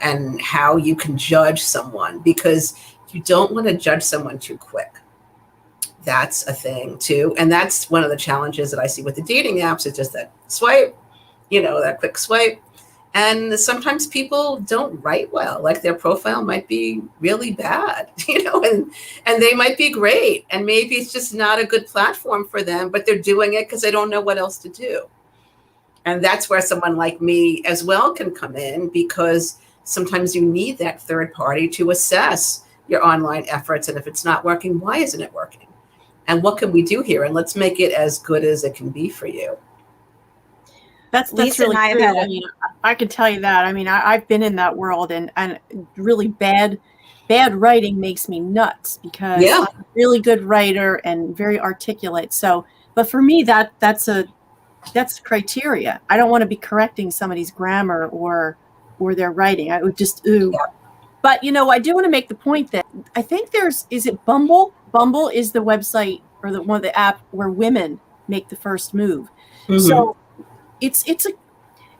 and how you can judge someone, because you don't want to judge someone too quick. That's a thing too. And that's one of the challenges that I see with the dating apps. It's just that swipe, that quick swipe. And sometimes people don't write well, like their profile might be really bad, and they might be great. And maybe it's just not a good platform for them, but they're doing it because they don't know what else to do. And that's where someone like me as well can come in, because sometimes you need that third party to assess your online efforts. And if it's not working, why isn't it working? And what can we do here? And let's make it as good as it can be for you. That's Lisa really and I true. have had I mean, I can tell you that. I mean, I've been in that world, and really bad writing makes me nuts, because I'm a really good writer and very articulate. So, but for me, that's criteria. I don't want to be correcting somebody's grammar or their writing. I would just ooh. Yeah. But I do want to make the point that I think is it Bumble? Bumble is the website or one of the app where women make the first move. Mm-hmm. So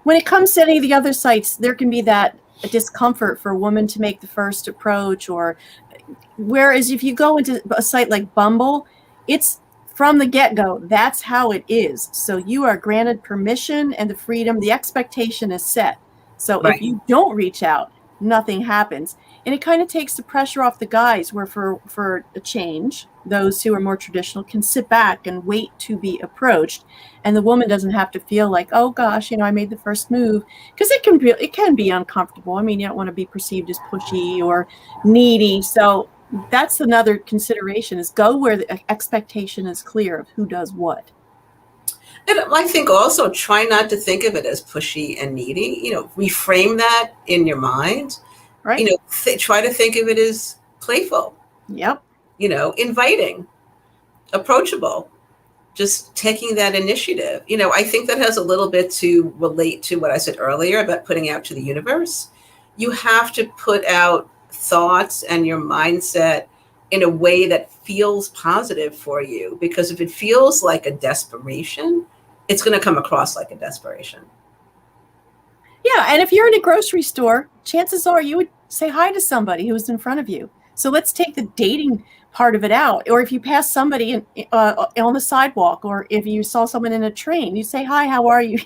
when it comes to any of the other sites, there can be that discomfort for a woman to make the first approach, whereas if you go into a site like Bumble, it's from the get-go, that's how it is. So you are granted permission and the freedom, the expectation is set. So If you don't reach out, nothing happens. And it kind of takes the pressure off the guys, where for a change, those who are more traditional can sit back and wait to be approached. And the woman doesn't have to feel like, oh gosh, I made the first move, because it can be uncomfortable. I mean, you don't want to be perceived as pushy or needy. So that's another consideration, is go where the expectation is clear of who does what. And I think also try not to think of it as pushy and needy. Reframe that in your mind. Right. Try to think of it as playful. Yep. Inviting, approachable, just taking that initiative. I think that has a little bit to relate to what I said earlier about putting out to the universe. You have to put out thoughts and your mindset in a way that feels positive for you, because if it feels like a desperation, it's going to come across like a desperation. Yeah. And if you're in a grocery store, chances are you would say hi to somebody who's in front of you. So let's take the dating part of it out. Or if you pass somebody on the sidewalk, or if you saw someone in a train, you say, hi, how are you?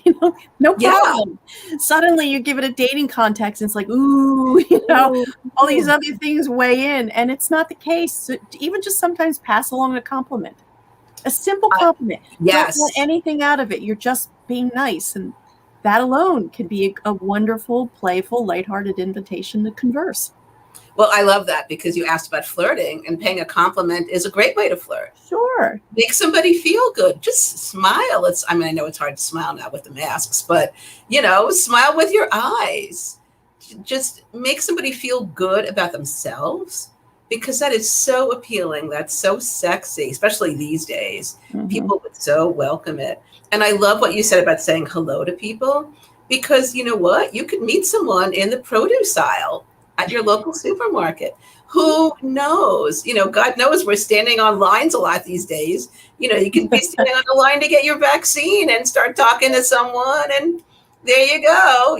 No problem. Yeah. Suddenly you give it a dating context, and it's like, ooh, all these other things weigh in. And it's not the case. So even just sometimes pass along a compliment, a simple compliment. Yes. Don't want anything out of it. You're just being nice. And that alone can be a wonderful, playful, lighthearted invitation to converse. Well, I love that, because you asked about flirting, and paying a compliment is a great way to flirt. Sure. Make somebody feel good. Just smile. I know it's hard to smile now with the masks, but, smile with your eyes. Just make somebody feel good about themselves, because that is so appealing. That's so sexy, especially these days. Mm-hmm. People would so welcome it. And I love what you said about saying hello to people, because you know what? You could meet someone in the produce aisle at your local supermarket. Who knows? God knows we're standing on lines a lot these days. You can be standing on a line to get your vaccine and start talking to someone, and there you go.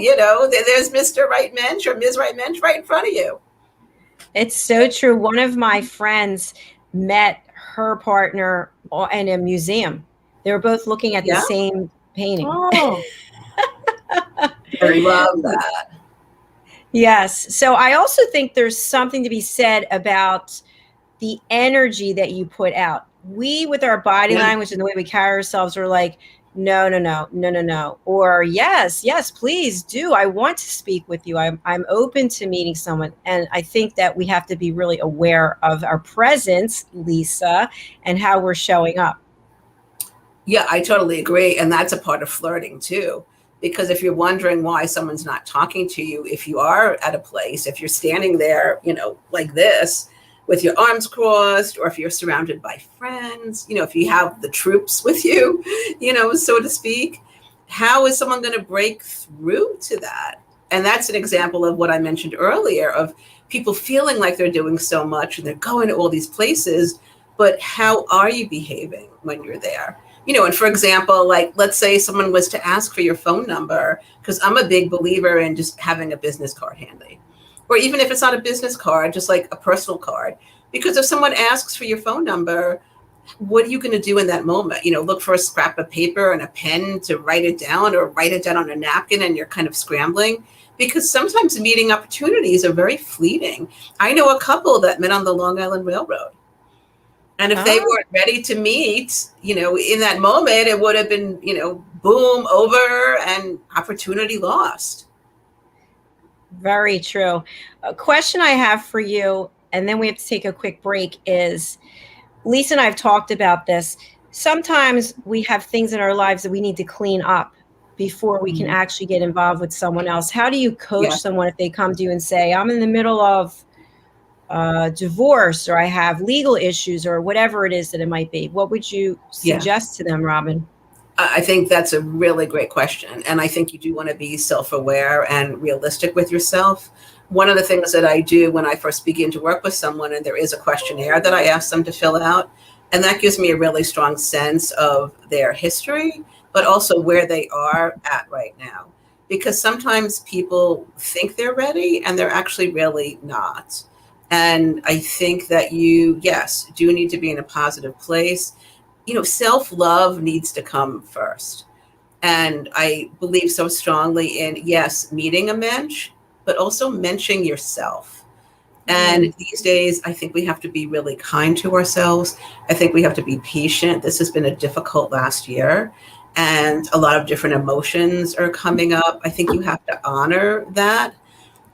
There's Mr. Right Mensch or Ms. Right Mensch right in front of you. It's so true. One of my friends met her partner in a museum. They were both looking at the same painting. Oh. I love that. Yes. So I also think there's something to be said about the energy that you put out. We, with our body language and the way we carry ourselves, are like, no. Or yes, please do. I want to speak with you. I'm open to meeting someone. And I think that we have to be really aware of our presence, Lisa, and how we're showing up. Yeah, I totally agree. And that's a part of flirting too. Because if you're wondering why someone's not talking to you, if you are at a place, if you're standing there, like this, with your arms crossed, or if you're surrounded by friends, if you have the troops with you, so to speak, how is someone going to break through to that? And that's an example of what I mentioned earlier, of people feeling like they're doing so much and they're going to all these places, but how are you behaving when you're there? You know, and for example, like, let's say someone was to ask for your phone number, because I'm a big believer in just having a business card handy. Or even if it's not a business card, just like a personal card. Because if someone asks for your phone number, what are you going to do in that moment? You know, look for a scrap of paper and a pen to write it down, or write it down on a napkin, and you're kind of scrambling. Because sometimes meeting opportunities are very fleeting. I know a couple that met on the Long Island Railroad. And if they weren't ready to meet, you know, in that moment, it would have been, you know, boom, over, and opportunity lost. Very true. A question I have for you, and then we have to take a quick break, is Lisa and I have talked about this. Sometimes we have things in our lives that we need to clean up before we can actually get involved with someone else. How do you coach someone if they come to you and say, I'm in the middle of divorce, or I have legal issues, or whatever it is that it might be? What would you suggest to them, Robin? I think that's a really great question. And I think you do want to be self-aware and realistic with yourself. One of the things that I do when I first begin to work with someone, and there is a questionnaire that I ask them to fill out, and that gives me a really strong sense of their history, but also where they are at right now. Because sometimes people think they're ready and they're actually really not. And I think that you, yes, do need to be in a positive place. You know, self-love needs to come first. And I believe so strongly in, yes, meeting a mensch, but also mensching yourself. And these days, I think we have to be really kind to ourselves. I think we have to be patient. This has been a difficult last year, and a lot of different emotions are coming up. I think you have to honor that.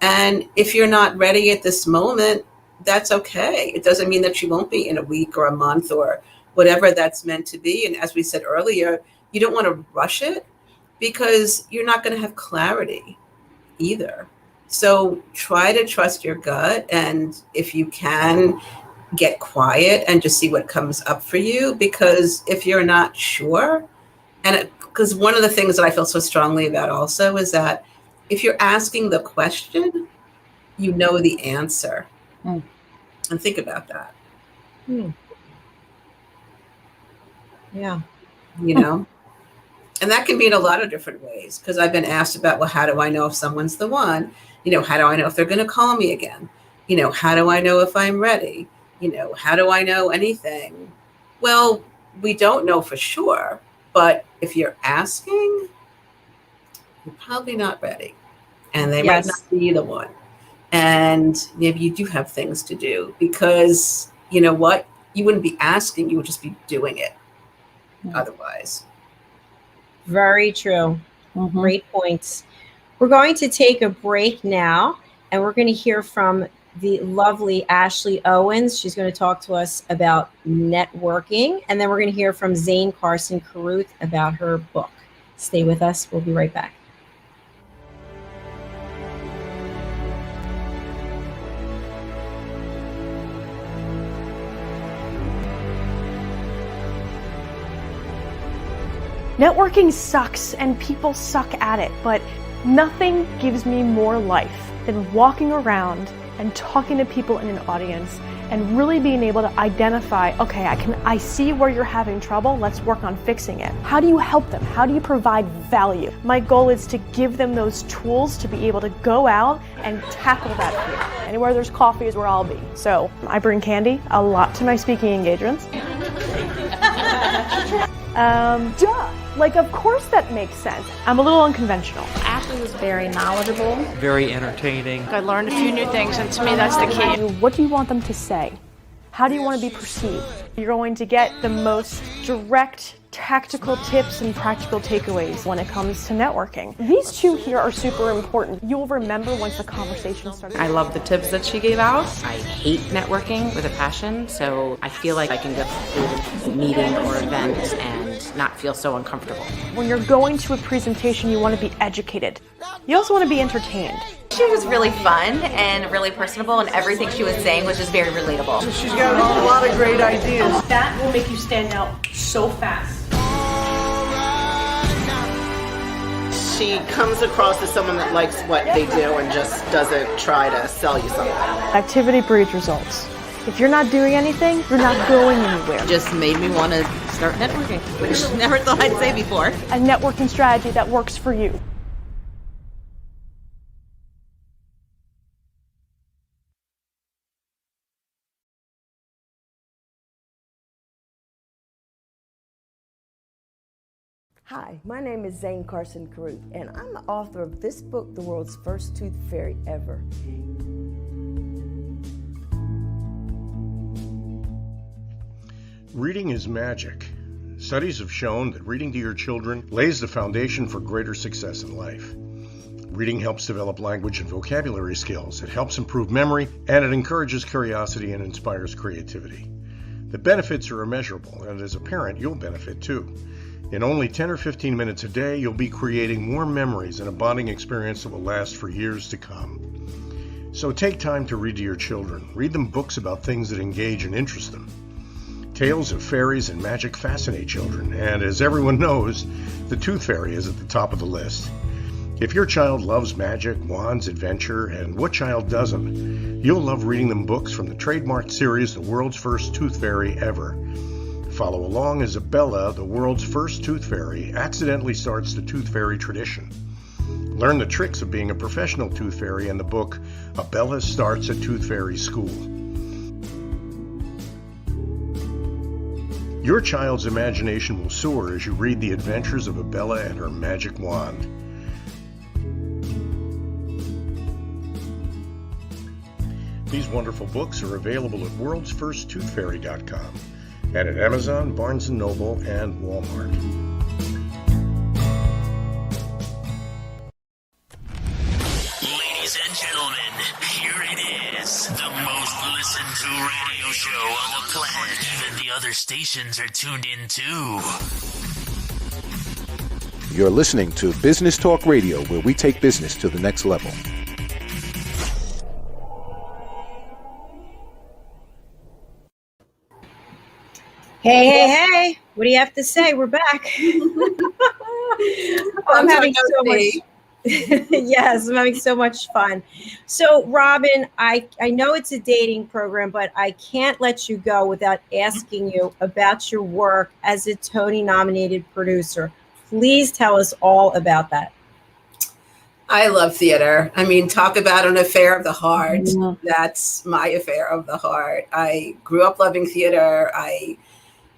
And if you're not ready at this moment, that's okay. It doesn't mean that you won't be in a week or a month or whatever that's meant to be. And as we said earlier, you don't want to rush it, because you're not going to have clarity either. So try to trust your gut. And if you can, get quiet and just see what comes up for you. Because if you're not sure, because one of the things that I feel so strongly about also is that if you're asking the question, you know the answer. And think about that. Yeah. You know, and that can be in a lot of different ways, because I've been asked about, well, how do I know if someone's the one? You know, how do I know if they're going to call me again? You know, how do I know if I'm ready? You know, how do I know anything? Well, we don't know for sure, but if you're asking, you're probably not ready, and they might not be the one. And maybe you do have things to do, because you know what? You wouldn't be asking, you would just be doing it otherwise. Very true. Great points. We're going to take a break now, and we're going to hear from the lovely Ashley Owens. She's going to talk to us about networking, and then we're going to hear from Zane Carson Carruth about her book. Stay with us. We'll be right back. Networking sucks and people suck at it, but nothing gives me more life than walking around and talking to people in an audience and really being able to identify, okay, I see where you're having trouble, let's work on fixing it. How do you help them? How do you provide value? My goal is to give them those tools to be able to go out and tackle that fear. Anywhere there's coffee is where I'll be. So I bring candy a lot to my speaking engagements. Like, of course that makes sense. I'm a little unconventional. Ashley was very knowledgeable. Very entertaining. I learned a few new things, and to me that's the key. What do you want them to say? How do you want to be perceived? You're going to get the most direct, tactical tips and practical takeaways when it comes to networking. These two here are super important. You'll remember once the conversation starts. I love the tips that she gave out. I hate networking with a passion, so I feel like I can go through a meeting or event and not feel so uncomfortable. When you're going to a presentation, you want to be educated. You also want to be entertained. She was really fun and really personable, and everything she was saying was just very relatable. She's got a lot of great ideas. That will make you stand out so fast. She comes across as someone that likes what they do and just doesn't try to sell you something. Activity breeds results. If you're not doing anything, you're not going anywhere. Just made me want to start networking, which I never thought I'd say before. A networking strategy that works for you. Hi, my name is Zane Carson Carruth, and I'm the author of this book, The World's First Tooth Fairy Ever. Reading is magic. Studies have shown that reading to your children lays the foundation for greater success in life. Reading helps develop language and vocabulary skills. It helps improve memory, and it encourages curiosity and inspires creativity. The benefits are immeasurable, and as a parent, you'll benefit too. In only 10 or 15 minutes a day, you'll be creating warm memories and a bonding experience that will last for years to come. So take time to read to your children. Read them books about things that engage and interest them. Tales of fairies and magic fascinate children, and as everyone knows, the Tooth Fairy is at the top of the list. If your child loves magic, wands, adventure, and what child doesn't, you'll love reading them books from the trademarked series, The World's First Tooth Fairy Ever. Follow along as Bella, the world's first tooth fairy, accidentally starts the tooth fairy tradition. Learn the tricks of being a professional tooth fairy in the book, Bella Starts a Tooth Fairy School. Your child's imagination will soar as you read the adventures of Bella and her magic wand. These wonderful books are available at worldsfirsttoothfairy.com. and at Amazon, Barnes & Noble, and Walmart. Ladies and gentlemen, here it is. The most listened to radio show on the planet. Even the other stations are tuned in too. You're listening to Business Talk Radio, where we take business to the next level. Hey, what do you have to say? We're back. I'm having so much. Yes, I'm having so much fun. So, Robin, I know it's a dating program, but I can't let you go without asking you about your work as a Tony-nominated producer. Please tell us all about that. I love theater. I mean, talk about an affair of the heart. Mm-hmm. That's my affair of the heart. I grew up loving theater. I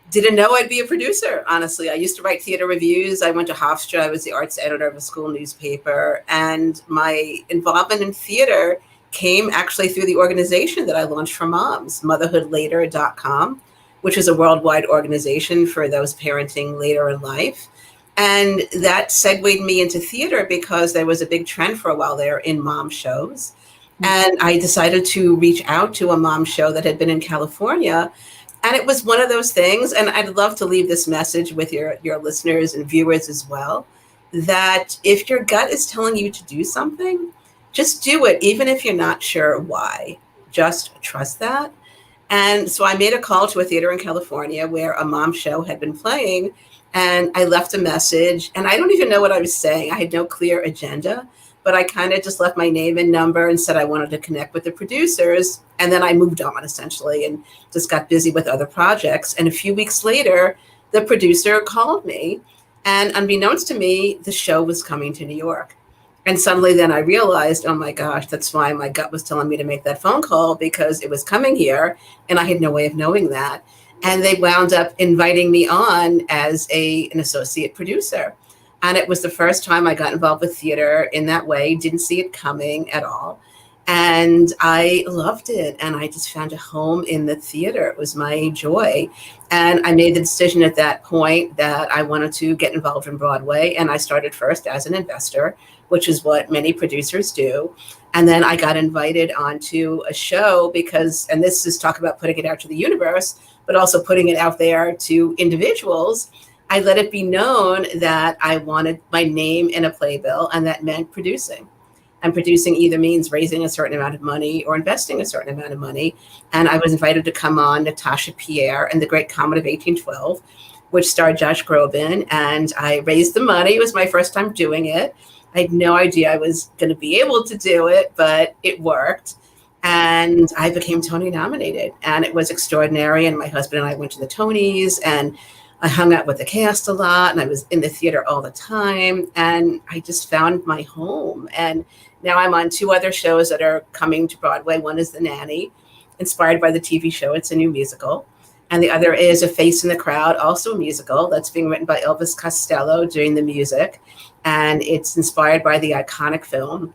didn't know I'd be a producer, honestly. I used to write theater reviews. I went to Hofstra. I was the arts editor of a school newspaper. And my involvement in theater came actually through the organization that I launched for moms, motherhoodlater.com, which is a worldwide organization for those parenting later in life. And that segued me into theater because there was a big trend for a while there in mom shows. And I decided to reach out to a mom show that had been in California. And it was one of those things, and I'd love to leave this message with your listeners and viewers as well, that if your gut is telling you to do something, just do it, even if you're not sure why. Just trust that. And so I made a call to a theater in California where a mom show had been playing, and I left a message, and I don't even know what I was saying. I had no clear agenda, but I kind of just left my name and number and said I wanted to connect with the producers. And then I moved on, essentially, and just got busy with other projects. And a few weeks later, the producer called me. And unbeknownst to me, the show was coming to New York. And suddenly then I realized, oh my gosh, that's why my gut was telling me to make that phone call, because it was coming here. And I had no way of knowing that. And they wound up inviting me on as an associate producer. And it was the first time I got involved with theater in that way. Didn't see it coming at all. And I loved it. And I just found a home in the theater. It was my joy. And I made the decision at that point that I wanted to get involved in Broadway. And I started first as an investor, which is what many producers do. And then I got invited onto a show because, and this is talk about putting it out to the universe, but also putting it out there to individuals. I let it be known that I wanted my name in a playbill, and that meant producing. And producing either means raising a certain amount of money or investing a certain amount of money. And I was invited to come on Natasha, Pierre, and the Great Comet of 1812, which starred Josh Groban. And I raised the money. It was my first time doing it. I had no idea I was going to be able to do it, but it worked. And I became Tony nominated, and it was extraordinary. And my husband and I went to the Tonys, and I hung out with the cast a lot, and I was in the theater all the time, and I just found my home. And now I'm on 2 other shows that are coming to Broadway. One is The Nanny, inspired by the TV show. It's a new musical. And the other is A Face in the Crowd, also a musical that's being written by Elvis Costello doing the music. And it's inspired by the iconic film.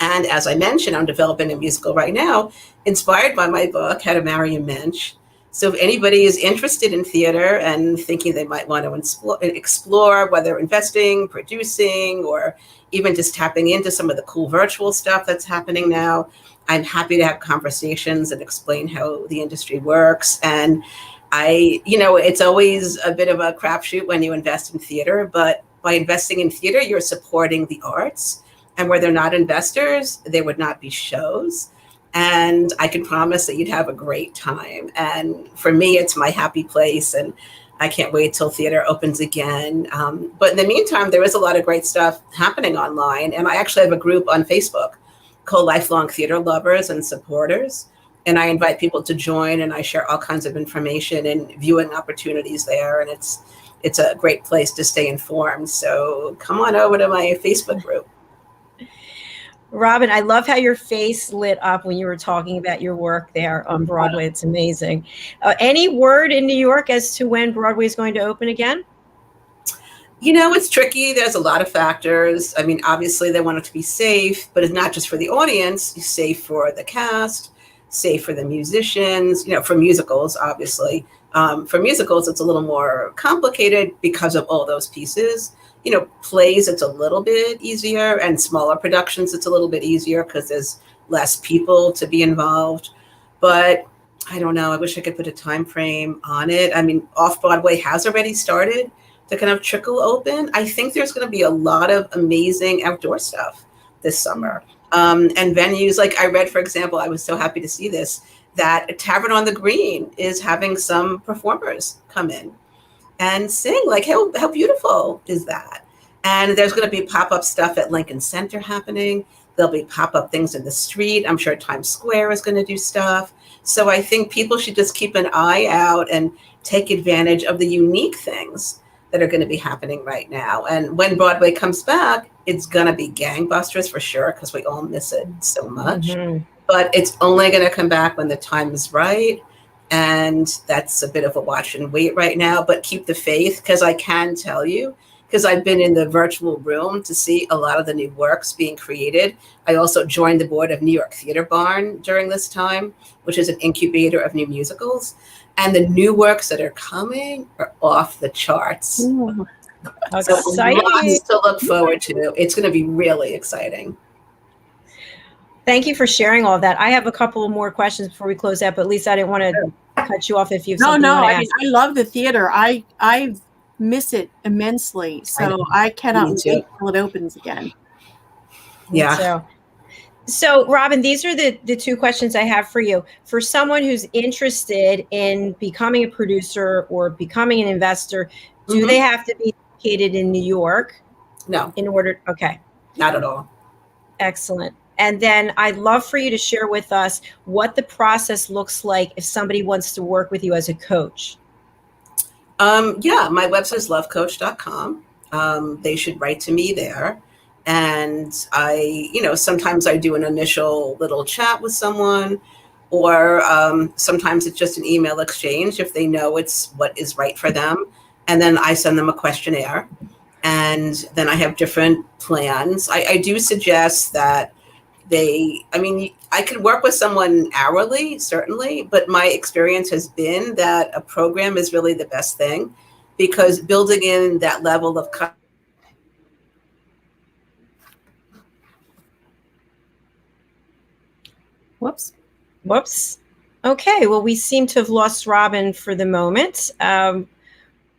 And as I mentioned, I'm developing a musical right now, inspired by my book, How to Marry a Mensch. So if anybody is interested in theater and thinking they might want to explore whether investing, producing, or even just tapping into some of the cool virtual stuff that's happening now, I'm happy to have conversations and explain how the industry works. And it's always a bit of a crapshoot when you invest in theater, but by investing in theater, you're supporting the arts. And where they're not investors, there would not be shows. And I can promise that you'd have a great time. And for me, it's my happy place. And I can't wait till theater opens again. But in the meantime, there is a lot of great stuff happening online. And I actually have a group on Facebook called Lifelong Theater Lovers and Supporters. And I invite people to join, and I share all kinds of information and viewing opportunities there. And it's a great place to stay informed. So come on over to my Facebook group. Robin, I love how your face lit up when you were talking about your work there on Broadway. It's amazing. Any word in New York as to when Broadway is going to open again? It's tricky. There's a lot of factors. I mean, obviously they want it to be safe, but it's not just for the audience, it's safe for the cast, safe for the musicians, for musicals, obviously. For musicals, it's a little more complicated because of all those pieces. Plays, it's a little bit easier, and smaller productions, it's a little bit easier because there's less people to be involved. But I don't know. I wish I could put a time frame on it. I mean, Off-Broadway has already started to kind of trickle open. I think there's going to be a lot of amazing outdoor stuff this summer. And venues, like I read, for example, I was so happy to see this, that Tavern on the Green is having some performers come in and sing. Like, how beautiful is that? And there's going to be pop-up stuff at Lincoln Center happening. There'll be pop-up things in the street. I'm sure Times Square is going to do stuff. So I think people should just keep an eye out and take advantage of the unique things that are going to be happening right now. And when Broadway comes back, it's going to be gangbusters for sure, because we all miss it so much. Mm-hmm. But it's only going to come back when the time is right. And that's a bit of a watch and wait right now, but keep the faith, because I can tell you, because I've been in the virtual room to see a lot of the new works being created. I also joined the board of New York Theater Barn during this time, which is an incubator of new musicals. And the new works that are coming are off the charts. Ooh, so lots to look forward to. It's going to be really exciting. Thank you for sharing all of that. I have a couple more questions before we close out, but Lisa, I didn't want to cut you off if you have something you want to ask. I love the theater. I miss it immensely. So I cannot wait till it opens again. Yeah. So Robin, these are the 2 questions I have for you. For someone who's interested in becoming a producer or becoming an investor, do they have to be located in New York? No. Okay. Not at all. Excellent. And then I'd love for you to share with us what the process looks like if somebody wants to work with you as a coach. My website is lovecoach.com. They should write to me there. And sometimes I do an initial little chat with someone, or sometimes it's just an email exchange if they know it's what is right for them. And then I send them a questionnaire, and then I have different plans. I do suggest that I could work with someone hourly, certainly, but my experience has been that a program is really the best thing, because building in that level of Whoops. Okay, well, we seem to have lost Robin for the moment.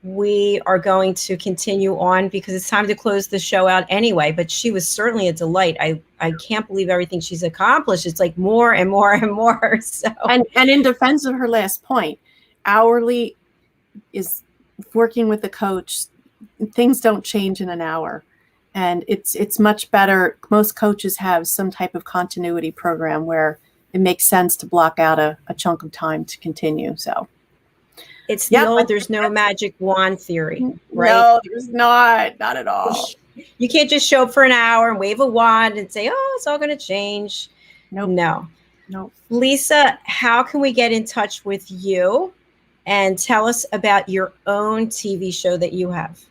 We are going to continue on because it's time to close the show out anyway, but she was certainly a delight. I can't believe everything she's accomplished. It's like more and more and more. So. And in defense of her last point, hourly is working with the coach. Things don't change in an hour. And it's much better. Most coaches have some type of continuity program where it makes sense to block out a chunk of time to continue. So it's the old, there's no magic wand theory, right? No, there's not at all. You can't just show up for an hour and wave a wand and say, oh, it's all going to change. Nope. No. Lisa, how can we get in touch with you and tell us about your own TV show that you have?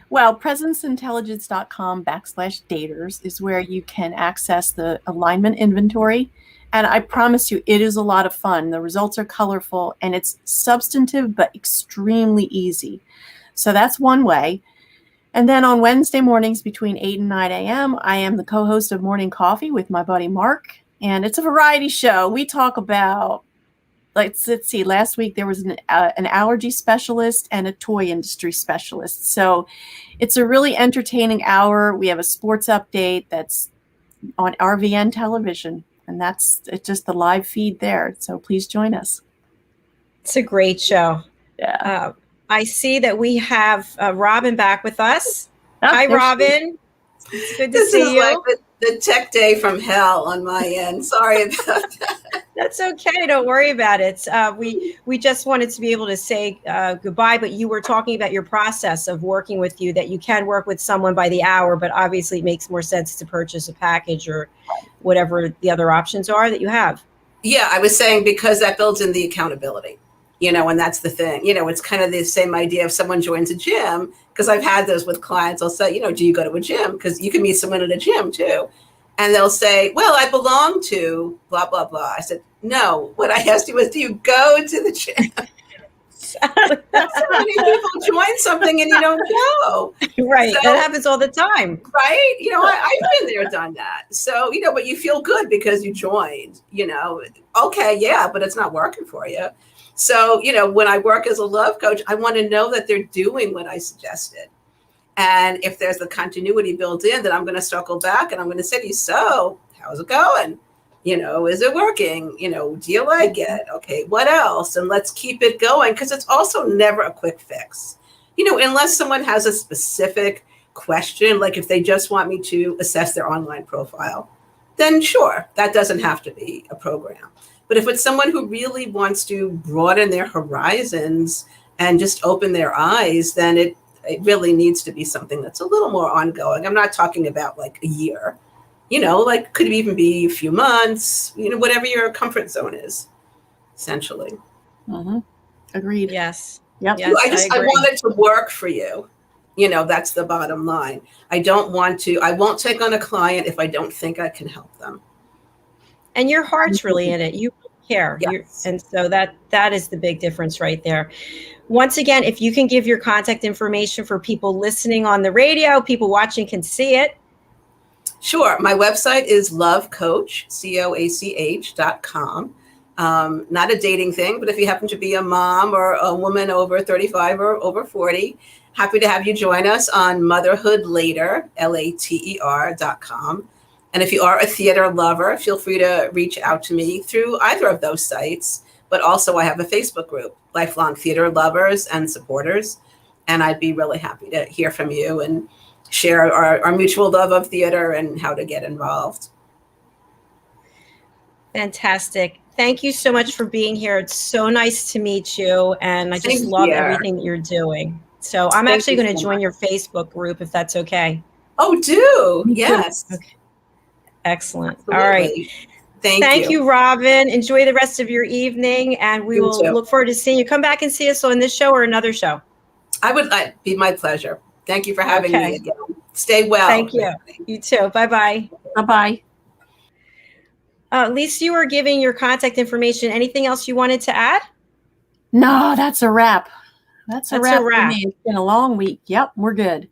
Well, presenceintelligence.com/daters is where you can access the alignment inventory. And I promise you, it is a lot of fun. The results are colorful and it's substantive, but extremely easy. So that's one way. And then on Wednesday mornings between 8 and 9 a.m., I am the co-host of Morning Coffee with my buddy Mark. And it's a variety show. We talk about, let's see, last week there was an allergy specialist and a toy industry specialist. So it's a really entertaining hour. We have a sports update that's on RVN television. And it's just the live feed there. So please join us. It's a great show. Yeah. I see that we have Robin back with us. Hi, Robin. It's good to see you. Like the tech day from hell on my end. Sorry about that. That's okay. Don't worry about it. We just wanted to be able to say goodbye, but you were talking about your process of working with you, that you can work with someone by the hour, but obviously it makes more sense to purchase a package or whatever the other options are that you have. Yeah, I was saying because that builds in the accountability. And that's the thing, it's kind of the same idea if someone joins a gym, because I've had those with clients. I'll say, do you go to a gym? Because you can meet someone at a gym too. And they'll say, well, I belong to blah, blah, blah. I said, no, what I asked you was, do you go to the gym? So many people join something and you don't go. Right. So, that happens all the time. Right. I've been there, done that. So, but you feel good because you joined, okay, yeah, but it's not working for you. So, when I work as a love coach, I want to know that they're doing what I suggested. And if there's the continuity built in, then I'm going to circle back and I'm going to say to you, so how's it going? Is it working? Do you like it? Okay, what else? And let's keep it going, because it's also never a quick fix. Unless someone has a specific question, like if they just want me to assess their online profile, then sure, that doesn't have to be a program. But if it's someone who really wants to broaden their horizons and just open their eyes, then it really needs to be something that's a little more ongoing. I'm not talking about like a year, like could even be a few months, whatever your comfort zone is, essentially. Mm-hmm. Agreed. Yes. Yep. Yes, I want it to work for you. That's the bottom line. I won't take on a client if I don't think I can help them. And your heart's really in it. You care. Yes. And so that is the big difference right there. Once again, if you can give your contact information for people listening on the radio, people watching can see it. Sure. My website is lovecoach, COACH.com. Not a dating thing, but if you happen to be a mom or a woman over 35 or over 40, happy to have you join us on Motherhood Later, LATER.com. And if you are a theater lover, feel free to reach out to me through either of those sites. But also I have a Facebook group, Lifelong Theater Lovers and Supporters. And I'd be really happy to hear from you and share our mutual love of theater and how to get involved. Fantastic. Thank you so much for being here. It's so nice to meet you. And I just love everything that you're doing. So I'm actually going to join your Facebook group if that's okay. Oh, do. Yes. Okay. Excellent. Absolutely. All right. Thank you, Robin. Enjoy the rest of your evening, and we will look forward to seeing you. Come back and see us on this show or another show. It'd be my pleasure. Thank you for having me again. Stay well. Thank you. You too. Bye-bye. Bye-bye. Lisa, you were giving your contact information. Anything else you wanted to add? No, that's a wrap. That's a wrap. For me. It's been a long week. Yep, we're good.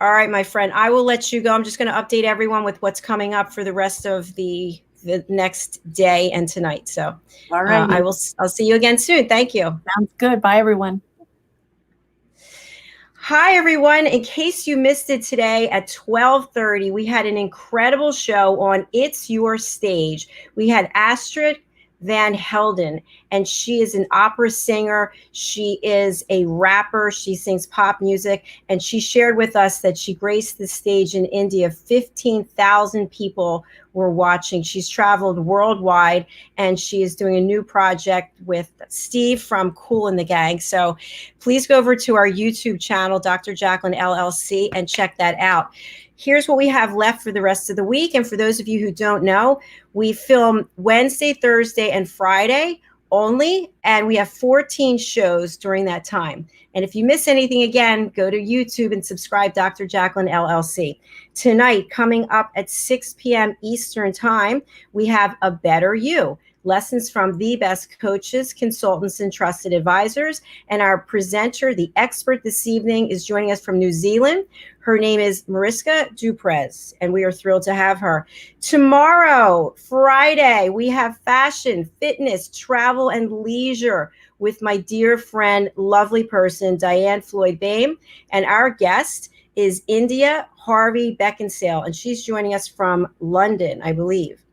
All right, my friend. I will let you go. I'm just going to update everyone with what's coming up for the rest of the next day and tonight. So, all right. I'll see you again soon. Thank you. Sounds good. Bye, everyone. Hi, everyone. In case you missed it today at 12:30, we had an incredible show on It's Your Stage. We had Astrid Van Helden, and she is an opera singer. She is a rapper. She sings pop music, and she shared with us that she graced the stage in India. 15,000 people were watching. She's traveled worldwide, and she is doing a new project with Steve from Kool and the Gang. So please go over to our YouTube channel, Dr. Jacalyn LLC, and check that out. Here's what we have left for the rest of the week. And for those of you who don't know, we film Wednesday, Thursday, and Friday only, and we have 14 shows during that time. And if you miss anything, again, go to YouTube and subscribe, Dr. Jacalyn LLC. Tonight, coming up at 6 p.m. Eastern Time, we have A Better You. Lessons from the best coaches, consultants, and trusted advisors. And our presenter, the expert this evening, is joining us from New Zealand. Her name is Mariska Duprez, and we are thrilled to have her. Tomorrow, Friday, we have fashion, fitness, travel, and leisure with my dear friend, lovely person, Diane Floyd-Boehm. And our guest is India Harvey Beckinsale, and she's joining us from London, I believe.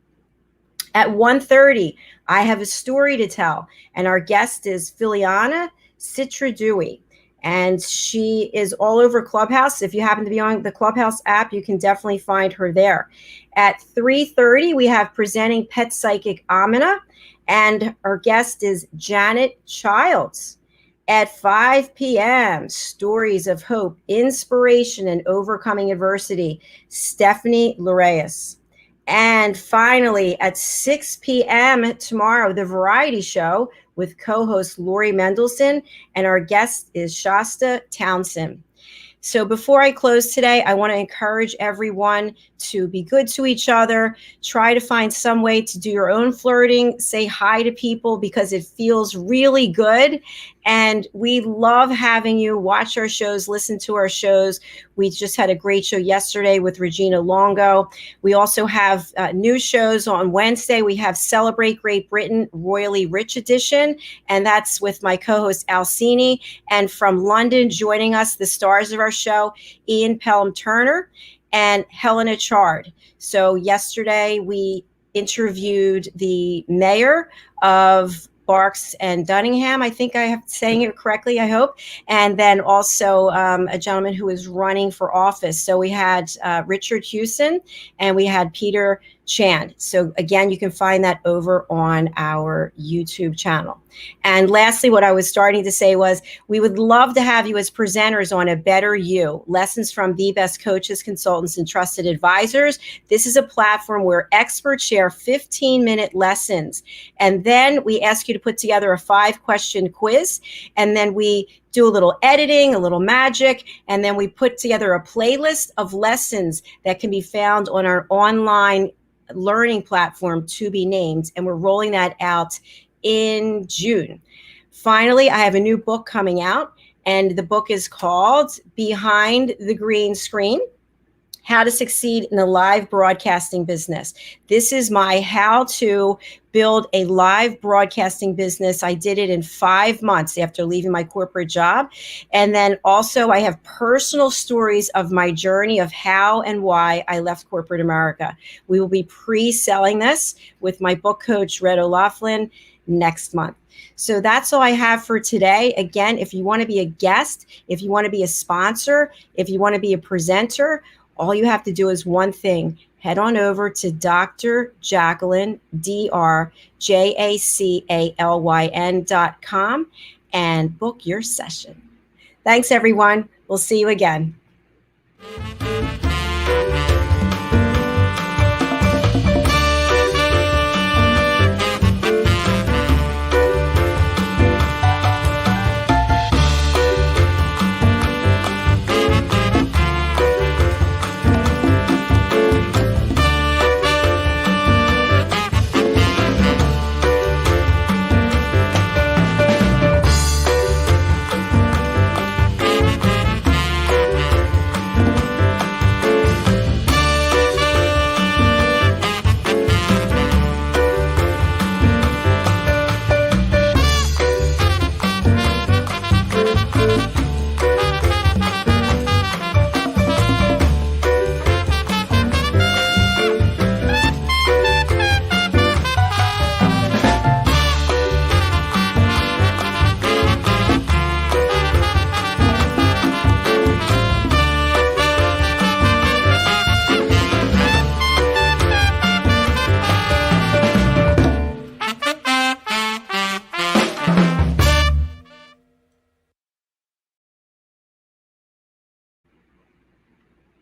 At 1:30, I have a story to tell, and our guest is Filiana Citradui, and she is all over Clubhouse. If you happen to be on the Clubhouse app, you can definitely find her there. At 3:30, we have presenting Pet Psychic Amina, and our guest is Janet Childs. At 5 p.m., stories of hope, inspiration, and overcoming adversity, Stephanie Loreas. And finally, at 6 p.m. tomorrow, the variety show with co-host Lori Mendelson, and our guest is Shasta Townsend. So before I close today, I want to encourage everyone to be good to each other. Try to find some way to do your own flirting. Say hi to people because it feels really good. And we love having you watch our shows, listen to our shows. We just had a great show yesterday with Regina Longo. We also have new shows on Wednesday. We have Celebrate Great Britain, Royally Rich Edition, and that's with my co-host Alcini. And from London, joining us, the stars of our show, Ian Pelham Turner and Helena Chard. So yesterday we interviewed the mayor of Barks and Dunningham. I think I have saying it correctly, I hope. And then also a gentleman who is running for office. So we had Richard Hewson and we had Peter Chan. So again, you can find that over on our YouTube channel. And lastly, what I was starting to say was we would love to have you as presenters on A Better You, lessons from the best coaches, consultants, and trusted advisors. This is a platform where experts share 15-minute lessons. And then we ask you to put together a 5-question quiz. And then we do a little editing, a little magic, and then we put together a playlist of lessons that can be found on our online learning platform to be named. And we're rolling that out in June. Finally, I have a new book coming out, and the book is called Behind the Green Screen: How to Succeed in the Live Broadcasting Business. This is my how to build a live broadcasting business. I did it in 5 months after leaving my corporate job. And then also I have personal stories of my journey of how and why I left corporate America. We will be pre-selling this with my book coach, Red O'Laughlin, next month. So that's all I have for today. Again, if you want to be a guest, if you want to be a sponsor, if you want to be a presenter, all you have to do is one thing. Head on over to Dr. Jacalyn, DrJacalyn.com, and book your session. Thanks, everyone. We'll see you again.